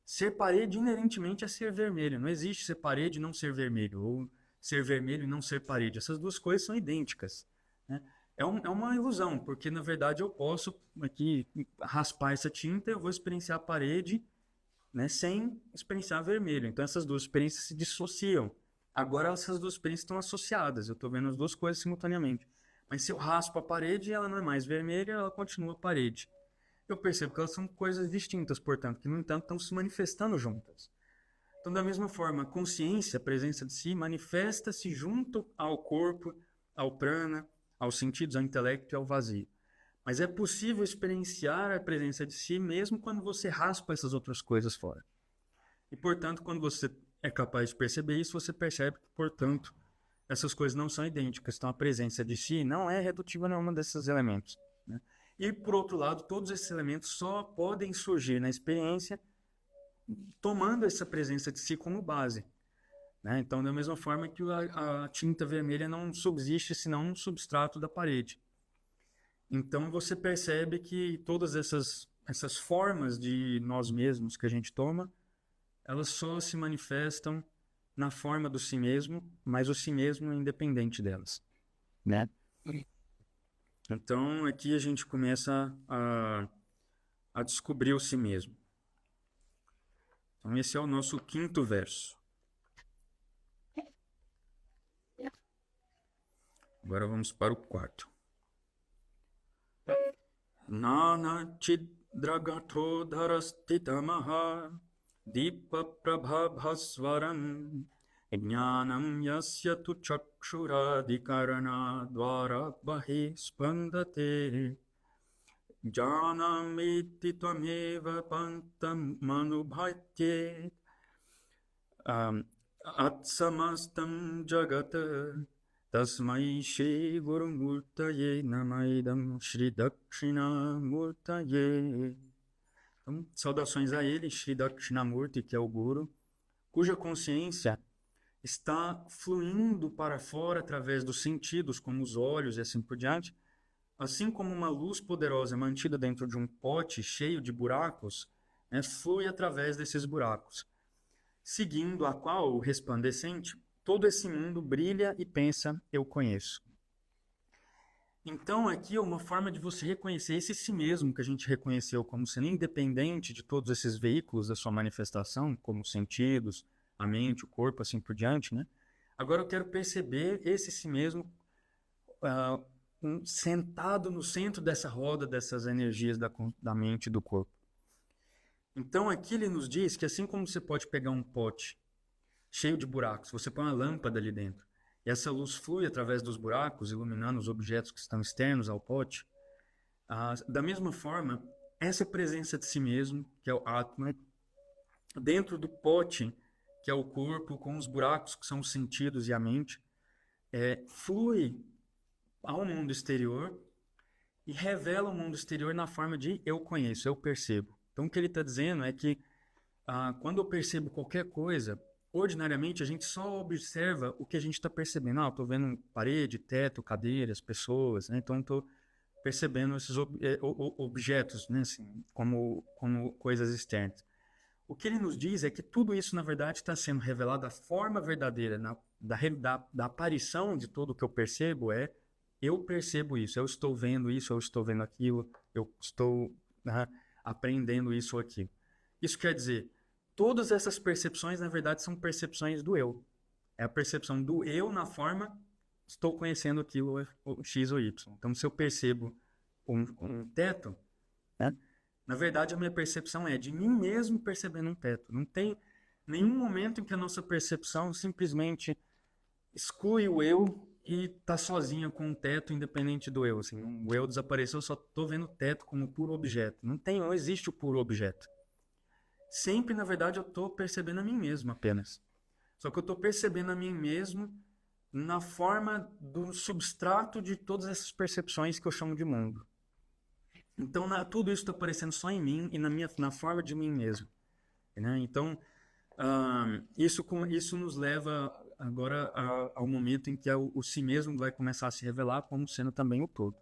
Ser parede inerentemente é ser vermelho. Não existe ser parede e não ser vermelho, ou ser vermelho e não ser parede. Essas duas coisas são idênticas, né? É uma ilusão, porque na verdade eu posso aqui raspar essa tinta e eu vou experienciar a parede, né, sem experienciar vermelho. Então essas duas experiências se dissociam. Agora essas duas experiências estão associadas, eu estou vendo as duas coisas simultaneamente. Mas se eu raspo a parede, ela não é mais vermelha, ela continua parede. Eu percebo que elas são coisas distintas, portanto, que no entanto estão se manifestando juntas. Então, da mesma forma, a consciência, a presença de si, manifesta-se junto ao corpo, ao prana, aos sentidos, ao intelecto e ao vazio. Mas é possível experienciar a presença de si mesmo quando você raspa essas outras coisas fora. E, portanto, quando você é capaz de perceber isso, você percebe que, portanto, essas coisas não são idênticas. Então, a presença de si não é redutiva a nenhum desses elementos, né? E, por outro lado, todos esses elementos só podem surgir na experiência tomando essa presença de si como base, né? Então, da mesma forma que a tinta vermelha não subsiste senão um substrato da parede. Então, você percebe que todas essas formas de nós mesmos que a gente toma, elas só se manifestam na forma do si mesmo, mas o si mesmo é independente delas, né? Então, aqui a gente começa a descobrir o si mesmo. Então, esse é o nosso quinto verso. Agora vamos para o quarto. Nana chidragato dharastitamaha dipa prabha bhasvaran jnanam yasya tu chakshuradikarana dvara bahi spandate janamiti tvameva pantam manubhatyet atsamastam jagata Tasmai Shri Guru Murtaye Namaidam Shri Dakshinamurtaye. Então, saudações a ele, Shri Dakshinamurti, que é o Guru, cuja consciência está fluindo para fora através dos sentidos, como os olhos e assim por diante, assim como uma luz poderosa mantida dentro de um pote cheio de buracos, né, flui através desses buracos, seguindo a qual o resplandecente todo esse mundo brilha e pensa, eu conheço. Então, aqui é uma forma de você reconhecer esse si mesmo que a gente reconheceu como sendo independente de todos esses veículos da sua manifestação, como os sentidos, a mente, o corpo, assim por diante, né? Agora eu quero perceber esse si mesmo sentado no centro dessa roda, dessas energias da mente e do corpo. Então, aqui ele nos diz que assim como você pode pegar um pote cheio de buracos, você põe uma lâmpada ali dentro, e essa luz flui através dos buracos, iluminando os objetos que estão externos ao pote, da mesma forma, essa presença de si mesmo, que é o Atma, dentro do pote, que é o corpo, com os buracos que são os sentidos e a mente, flui ao mundo exterior e revela o mundo exterior na forma de eu conheço, eu percebo. Então, o que ele está dizendo é que quando eu percebo qualquer coisa, ordinariamente, a gente só observa o que a gente está percebendo. Eu estou vendo parede, teto, cadeiras, pessoas, né? Então, estou percebendo esses objetos, né? Assim, como coisas externas. O que ele nos diz é que tudo isso, na verdade, está sendo revelado da forma verdadeira, da aparição de tudo que eu percebo eu percebo isso, eu estou vendo isso, eu estou vendo aquilo, eu estou aprendendo isso ou aquilo. Isso quer dizer, todas essas percepções, na verdade, são percepções do eu. É a percepção do eu na forma, estou conhecendo aquilo, o X ou Y. Então, se eu percebo um teto, né? Na verdade, a minha percepção é de mim mesmo percebendo um teto. Não tem nenhum momento em que a nossa percepção simplesmente exclui o eu e está sozinha com um teto independente do eu. Assim, o eu desapareceu, eu só estou vendo o teto como puro objeto. Não existe o puro objeto. Sempre, na verdade, eu estou percebendo a mim mesmo apenas. Só que eu estou percebendo a mim mesmo na forma do substrato de todas essas percepções que eu chamo de mundo. Então, tudo isso está aparecendo só em mim e na forma de mim mesmo. Né? Então, isso nos leva agora ao momento em que o si mesmo vai começar a se revelar como sendo também o todo.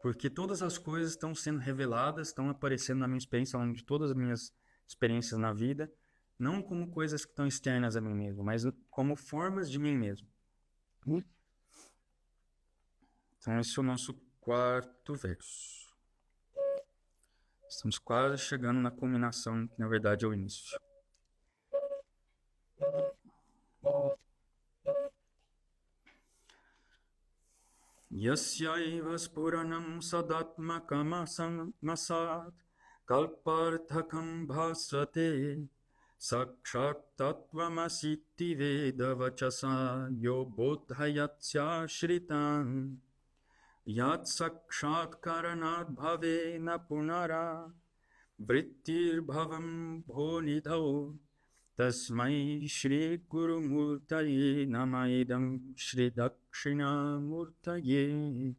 Porque todas as coisas estão sendo reveladas, estão aparecendo na minha experiência, ao longo de todas as minhas experiências na vida, não como coisas que estão externas a mim mesmo, mas como formas de mim mesmo. Então, esse é o nosso quarto verso. Estamos quase chegando na culminação, que na verdade é o início. Yasyaiva spuranam sadatmakamasat kalparthakam bhasate sakshat tattvamasitti veda vachasa yo bodhayatsya shritam yat sakshat karanat bhavena punara vrittir bhavam bhonidhau Tasmai Shri Guru Murtaye Namaidam Shri Dakshinamurtaye.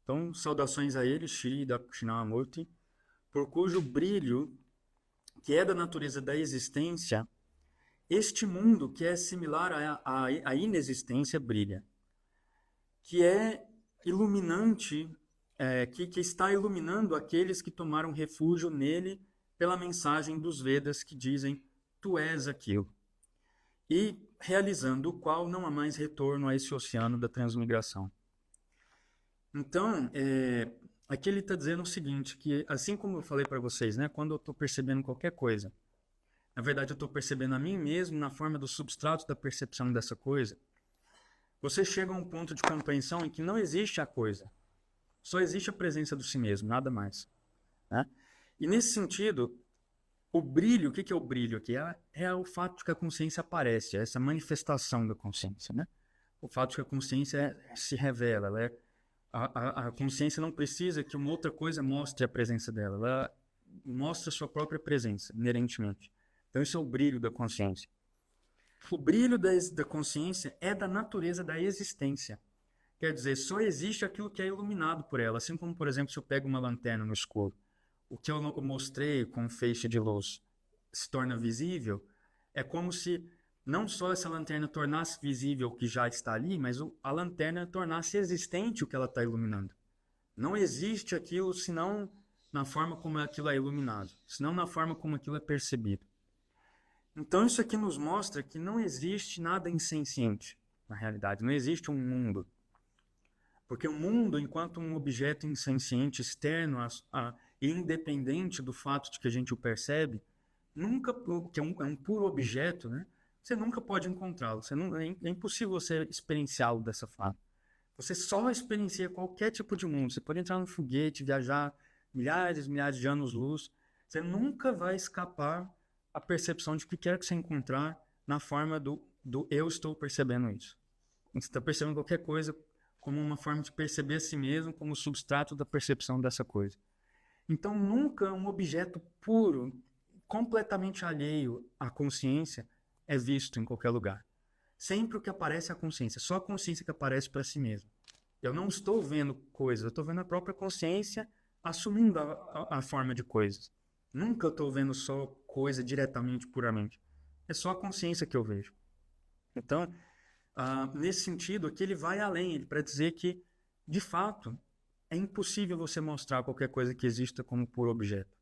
Então, saudações a ele, Shri Dakshinamurti, por cujo brilho, que é da natureza da existência, este mundo que é similar à inexistência brilha, que é iluminante, que está iluminando aqueles que tomaram refúgio nele pela mensagem dos Vedas que dizem tu és aquilo, e realizando o qual não há mais retorno a esse oceano da transmigração. Então, aqui ele está dizendo o seguinte, que assim como eu falei para vocês, né, quando eu estou percebendo qualquer coisa, na verdade eu estou percebendo a mim mesmo na forma do substrato da percepção dessa coisa, você chega a um ponto de compreensão em que não existe a coisa, só existe a presença do si mesmo, nada mais. Né? E nesse sentido, o brilho, o que é o brilho aqui? É o fato de que a consciência aparece, é essa manifestação da consciência, né? O fato de que a consciência se revela, a consciência não precisa que uma outra coisa mostre a presença dela, ela mostra a sua própria presença, inerentemente. Então isso é o brilho da consciência. O brilho da consciência é da natureza da existência. Quer dizer, só existe aquilo que é iluminado por ela, assim como, por exemplo, se eu pego uma lanterna no escuro. O que eu mostrei com um feixe de luz se torna visível, é como se não só essa lanterna tornasse visível o que já está ali, mas a lanterna tornasse existente o que ela está iluminando. Não existe aquilo senão na forma como aquilo é iluminado, senão na forma como aquilo é percebido. Então isso aqui nos mostra que não existe nada insenciente, na realidade, não existe um mundo. Porque o mundo, enquanto um objeto insenciente externo e independente do fato de que a gente o percebe, nunca, que é um puro objeto, né? Você nunca pode encontrá-lo. É impossível você experienciá-lo dessa forma. Você só experiencia qualquer tipo de mundo. Você pode entrar num foguete, viajar milhares e milhares de anos-luz. Você nunca vai escapar à percepção de que quer que você encontrar na forma do eu estou percebendo isso. Você está percebendo qualquer coisa como uma forma de perceber a si mesmo como substrato da percepção dessa coisa. Então, nunca um objeto puro, completamente alheio à consciência, é visto em qualquer lugar. Sempre o que aparece é a consciência, só a consciência que aparece para si mesma. Eu não estou vendo coisas, eu estou vendo a própria consciência assumindo a forma de coisas. Nunca eu estou vendo só coisa diretamente, puramente. É só a consciência que eu vejo. Então, nesse sentido, aqui ele vai além, para dizer que, de fato, é impossível você mostrar qualquer coisa que exista como puro objeto.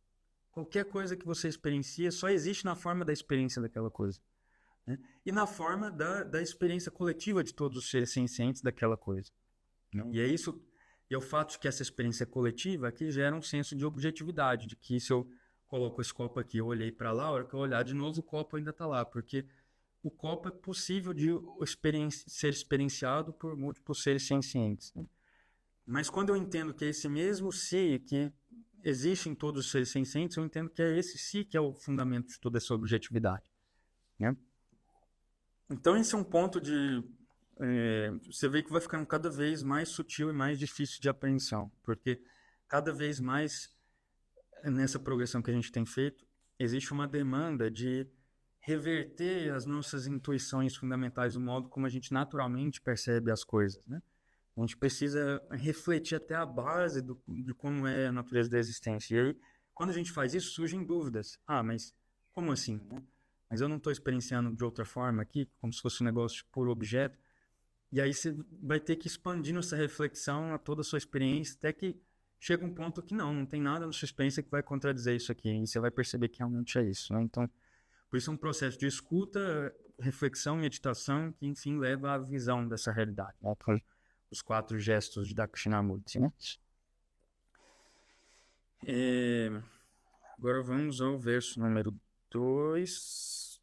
Qualquer coisa que você experiencia só existe na forma da experiência daquela coisa. Né? E na forma da experiência coletiva de todos os seres sencientes daquela coisa. E é isso, e é o fato de que essa experiência coletiva que gera um senso de objetividade, de que se eu coloco esse copo aqui, eu olhei para lá, a hora que eu olhar de novo, o copo ainda está lá, porque o copo é possível de ser experienciado por múltiplos seres sencientes, né? Mas quando eu entendo que é esse mesmo si que existe em todos os seres sencientes, eu entendo que é esse si que é o fundamento de toda essa objetividade, né? Então esse é um ponto de... você vê que vai ficando cada vez mais sutil e mais difícil de apreensão, porque cada vez mais nessa progressão que a gente tem feito, existe uma demanda de reverter as nossas intuições fundamentais, o modo como a gente naturalmente percebe as coisas, né? A gente precisa refletir até a base de como é a natureza da existência. E aí, quando a gente faz isso, surgem dúvidas. Ah, mas como assim, né? Mas eu não estou experienciando de outra forma aqui, como se fosse um negócio por objeto. E aí você vai ter que expandir essa reflexão a toda a sua experiência, até que chega um ponto que não tem nada na sua experiência que vai contradizer isso aqui. E você vai perceber que realmente é isso, né? Então, por isso é um processo de escuta, reflexão, meditação, que enfim leva à visão dessa realidade, né? Os 4 gestos de Dakshinamurti, né? Agora vamos ao verso número 2.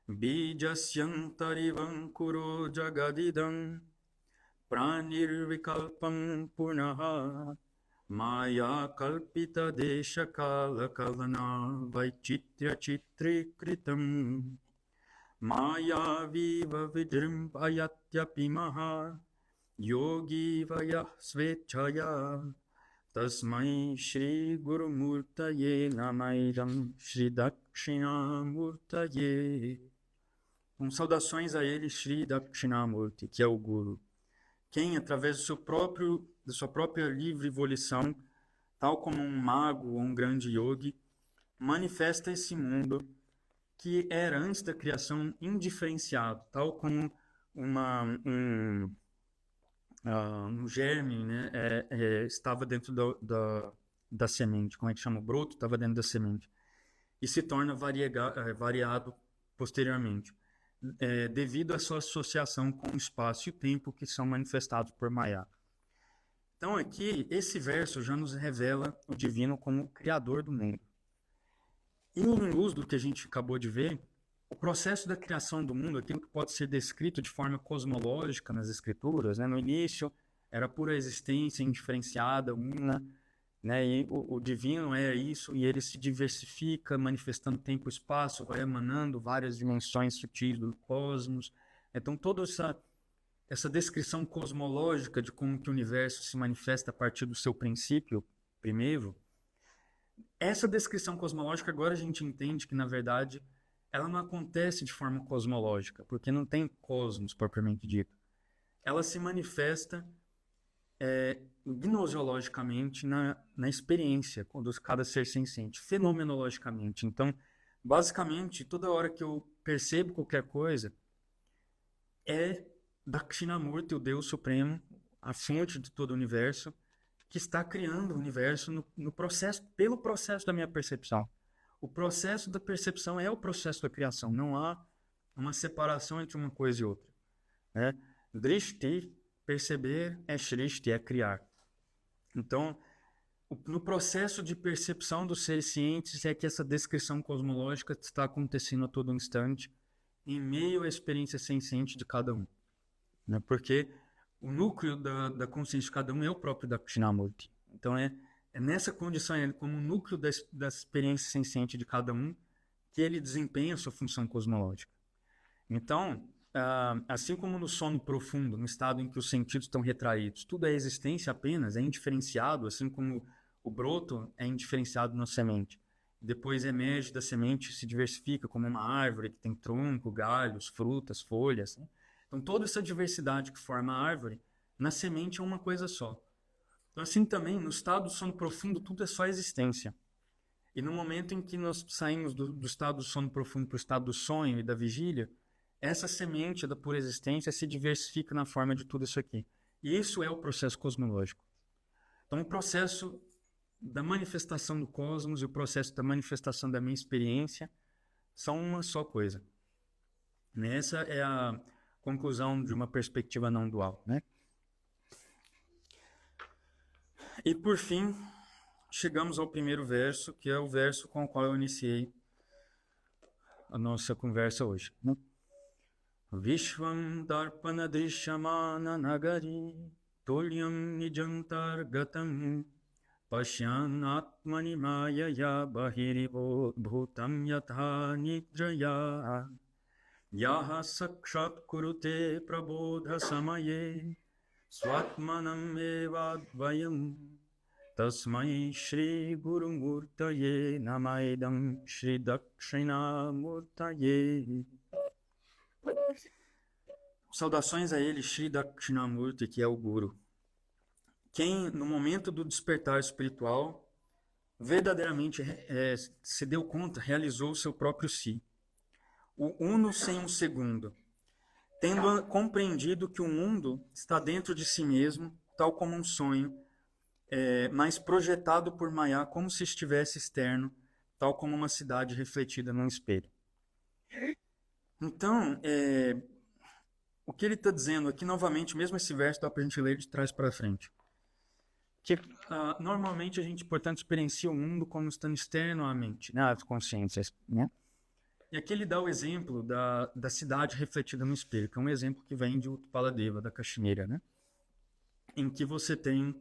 Bijasyantarivam kuro jagadidam pranirvikalpam punaha Maya kalpita desha kala kalana vaichitya chitri kritam Maya viva vidrimpayatyapimaha yogi vaya svechaya tasmai shri guru murtaye namairam shri dakshinamurtaye. Com saudações a ele, Shri Dakshinamurti, que é o Guru, quem, através da sua própria livre volição, tal como um mago ou um grande yogi, manifesta esse mundo que era antes da criação indiferenciado, tal como um germe, né, estava dentro da semente, como é que chama? O broto estava dentro da semente, e se torna variado posteriormente, devido à sua associação com o espaço e o tempo que são manifestados por Maya. Então aqui, esse verso já nos revela o divino como criador do mundo. E em luz do que a gente acabou de ver, o processo da criação do mundo, aquilo que pode ser descrito de forma cosmológica nas escrituras, né? No início era pura existência indiferenciada, una, né? E o divino é isso, e ele se diversifica, manifestando tempo e espaço, vai emanando várias dimensões sutis do cosmos. Então toda essa descrição cosmológica de como que o universo se manifesta a partir do seu princípio primeiro, essa descrição cosmológica agora a gente entende que, na verdade, ela não acontece de forma cosmológica, porque não tem cosmos propriamente dito. Ela se manifesta gnoseologicamente na experiência de cada ser senciente, fenomenologicamente. Então, basicamente, toda hora que eu percebo qualquer coisa, é Dakshinamurti, o Deus Supremo, a fonte de todo o universo, que está criando o universo pelo processo da minha percepção. O processo da percepção é o processo da criação. Não há uma separação entre uma coisa e outra, né? Drishti, perceber, é Shrishti, é criar. Então, no processo de percepção dos seres cientes é que essa descrição cosmológica está acontecendo a todo instante, em meio à experiência senciente de cada um, né? Porque o núcleo da consciência de cada um é o próprio Dakshinamurti. Então, é nessa condição, como o núcleo da experiência senciente de cada um, que ele desempenha a sua função cosmológica. Então, assim como no sono profundo, no estado em que os sentidos estão retraídos, tudo é existência apenas, é indiferenciado, assim como o broto é indiferenciado na semente. Depois emerge da semente e se diversifica como uma árvore que tem tronco, galhos, frutas, folhas, né? Então, toda essa diversidade que forma a árvore, na semente é uma coisa só. Então, assim também, no estado do sono profundo, tudo é só existência. E no momento em que nós saímos do estado do sono profundo para o estado do sonho e da vigília, essa semente da pura existência se diversifica na forma de tudo isso aqui. E isso é o processo cosmológico. Então, o processo da manifestação do cosmos e o processo da manifestação da minha experiência são uma só coisa. Essa é a conclusão de uma perspectiva não dual, né? E por fim, chegamos ao primeiro verso, que é o verso com o qual eu iniciei a nossa conversa hoje. Vishvam darpana drishamana nagari tulyam nijantar gatam pashyan atmani mayaya bahiri bhutam yatha nidraya yaha sakshat kurute prabodha samaye swatmanam evadvayam tasmai Shri Guru Murtaye Namaidam Shri Dakshina Murtaye. Saudações a ele, Shri Dakshinamurti, que é o Guru. Quem, no momento do despertar espiritual, verdadeiramente se deu conta, realizou o seu próprio si. O uno sem um segundo. Tendo compreendido que o mundo está dentro de si mesmo, tal como um sonho, mas projetado por Maya como se estivesse externo, tal como uma cidade refletida num espelho. Então, o que ele está dizendo aqui, novamente, mesmo esse verso dá para a gente ler de trás para frente. Que normalmente a gente, portanto, experiencia o mundo como estando externo à mente, né, às consciências, né? E aqui ele dá o exemplo da cidade refletida no espelho, que é um exemplo que vem de Utpaladeva, da Caxemira, né? Em que você tem,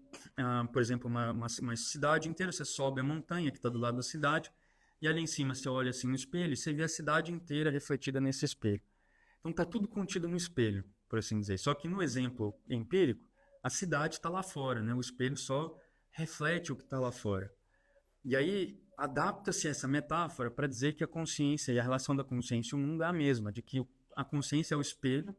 por exemplo, uma cidade inteira, você sobe a montanha que está do lado da cidade, e ali em cima você olha assim no espelho e você vê a cidade inteira refletida nesse espelho. Então está tudo contido no espelho, por assim dizer. Só que no exemplo empírico, a cidade está lá fora, né? O espelho só reflete o que está lá fora. E aí adapta-se essa metáfora para dizer que a consciência e a relação da consciência e o mundo é a mesma, de que a consciência é o espelho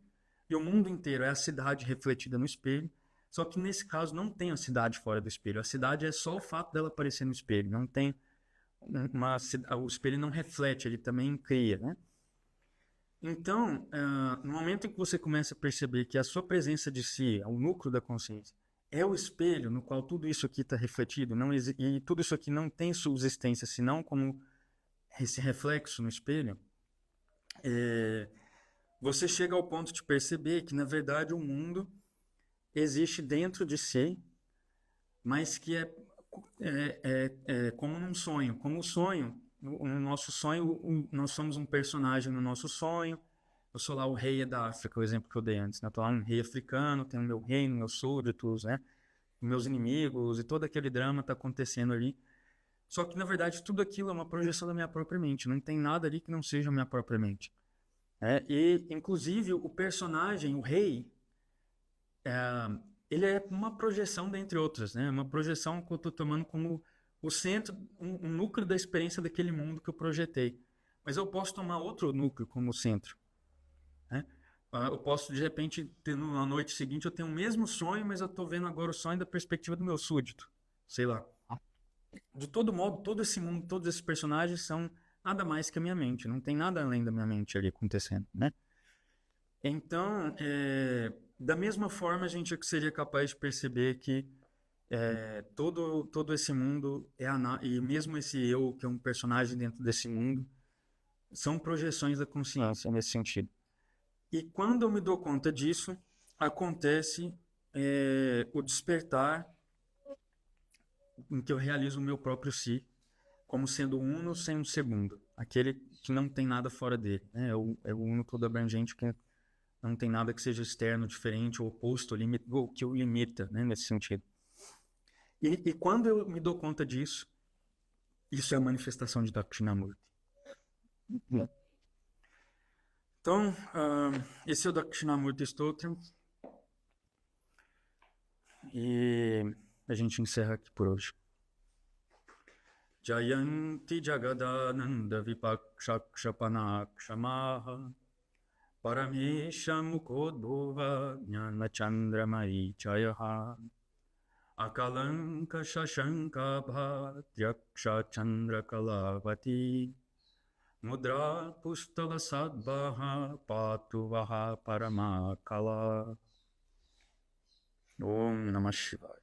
e o mundo inteiro é a cidade refletida no espelho. Só que nesse caso não tem a cidade fora do espelho. A cidade é só o fato dela aparecer no espelho. Não tem o espelho não reflete, ele também cria, né? Então, no momento em que você começa a perceber que a sua presença de si, o núcleo da consciência, é o espelho no qual tudo isso aqui está refletido, e tudo isso aqui não tem subsistência senão como esse reflexo no espelho, você chega ao ponto de perceber que, na verdade, o mundo existe dentro de si, mas que é como num sonho. Como o sonho, no nosso sonho, nós somos um personagem no nosso sonho. Eu sou lá o rei da África, o exemplo que eu dei antes, né? Eu tô lá um rei africano, tenho o meu reino, meus súditos, né? Meus inimigos, e todo aquele drama está acontecendo ali. Só que, na verdade, tudo aquilo é uma projeção da minha própria mente. Não tem nada ali que não seja a minha própria mente. E, inclusive, o personagem, o rei, ele é uma projeção dentre outras, né? Uma projeção que eu estou tomando como o centro, um núcleo da experiência daquele mundo que eu projetei. Mas eu posso tomar outro núcleo como centro, né? Eu posso, de repente, na noite seguinte, eu tenho o mesmo sonho, mas eu estou vendo agora o sonho da perspectiva do meu súdito. Sei lá. De todo modo, todo esse mundo, todos esses personagens são nada mais que a minha mente. Não tem nada além da minha mente ali acontecendo, né? Então, da mesma forma, a gente seria capaz de perceber que todo esse mundo e mesmo esse eu, que é um personagem dentro desse mundo, são projeções da consciência nesse sentido. E quando eu me dou conta disso, acontece o despertar em que eu realizo o meu próprio si, como sendo uno sem um segundo, aquele que não tem nada fora dele, né? É o uno todo abrangente que não tem nada que seja externo, diferente, ou oposto, ou que o limita, né, nesse sentido. E quando eu me dou conta disso, isso é a manifestação de Dakshinamurti. Então, esse é o Dakshinamurti Stotram. E a gente encerra aqui por hoje. Jayanti Jagadananda Vipakshakshapanaksamaha Paramesha Mukodova Jnana Chandramari Chayaha Akalanka Shashanka Bhatyaksha Chandra Kalavati Mudra Pustala Sadbaha Patuvaha Paramakala Om Namah Shivaya.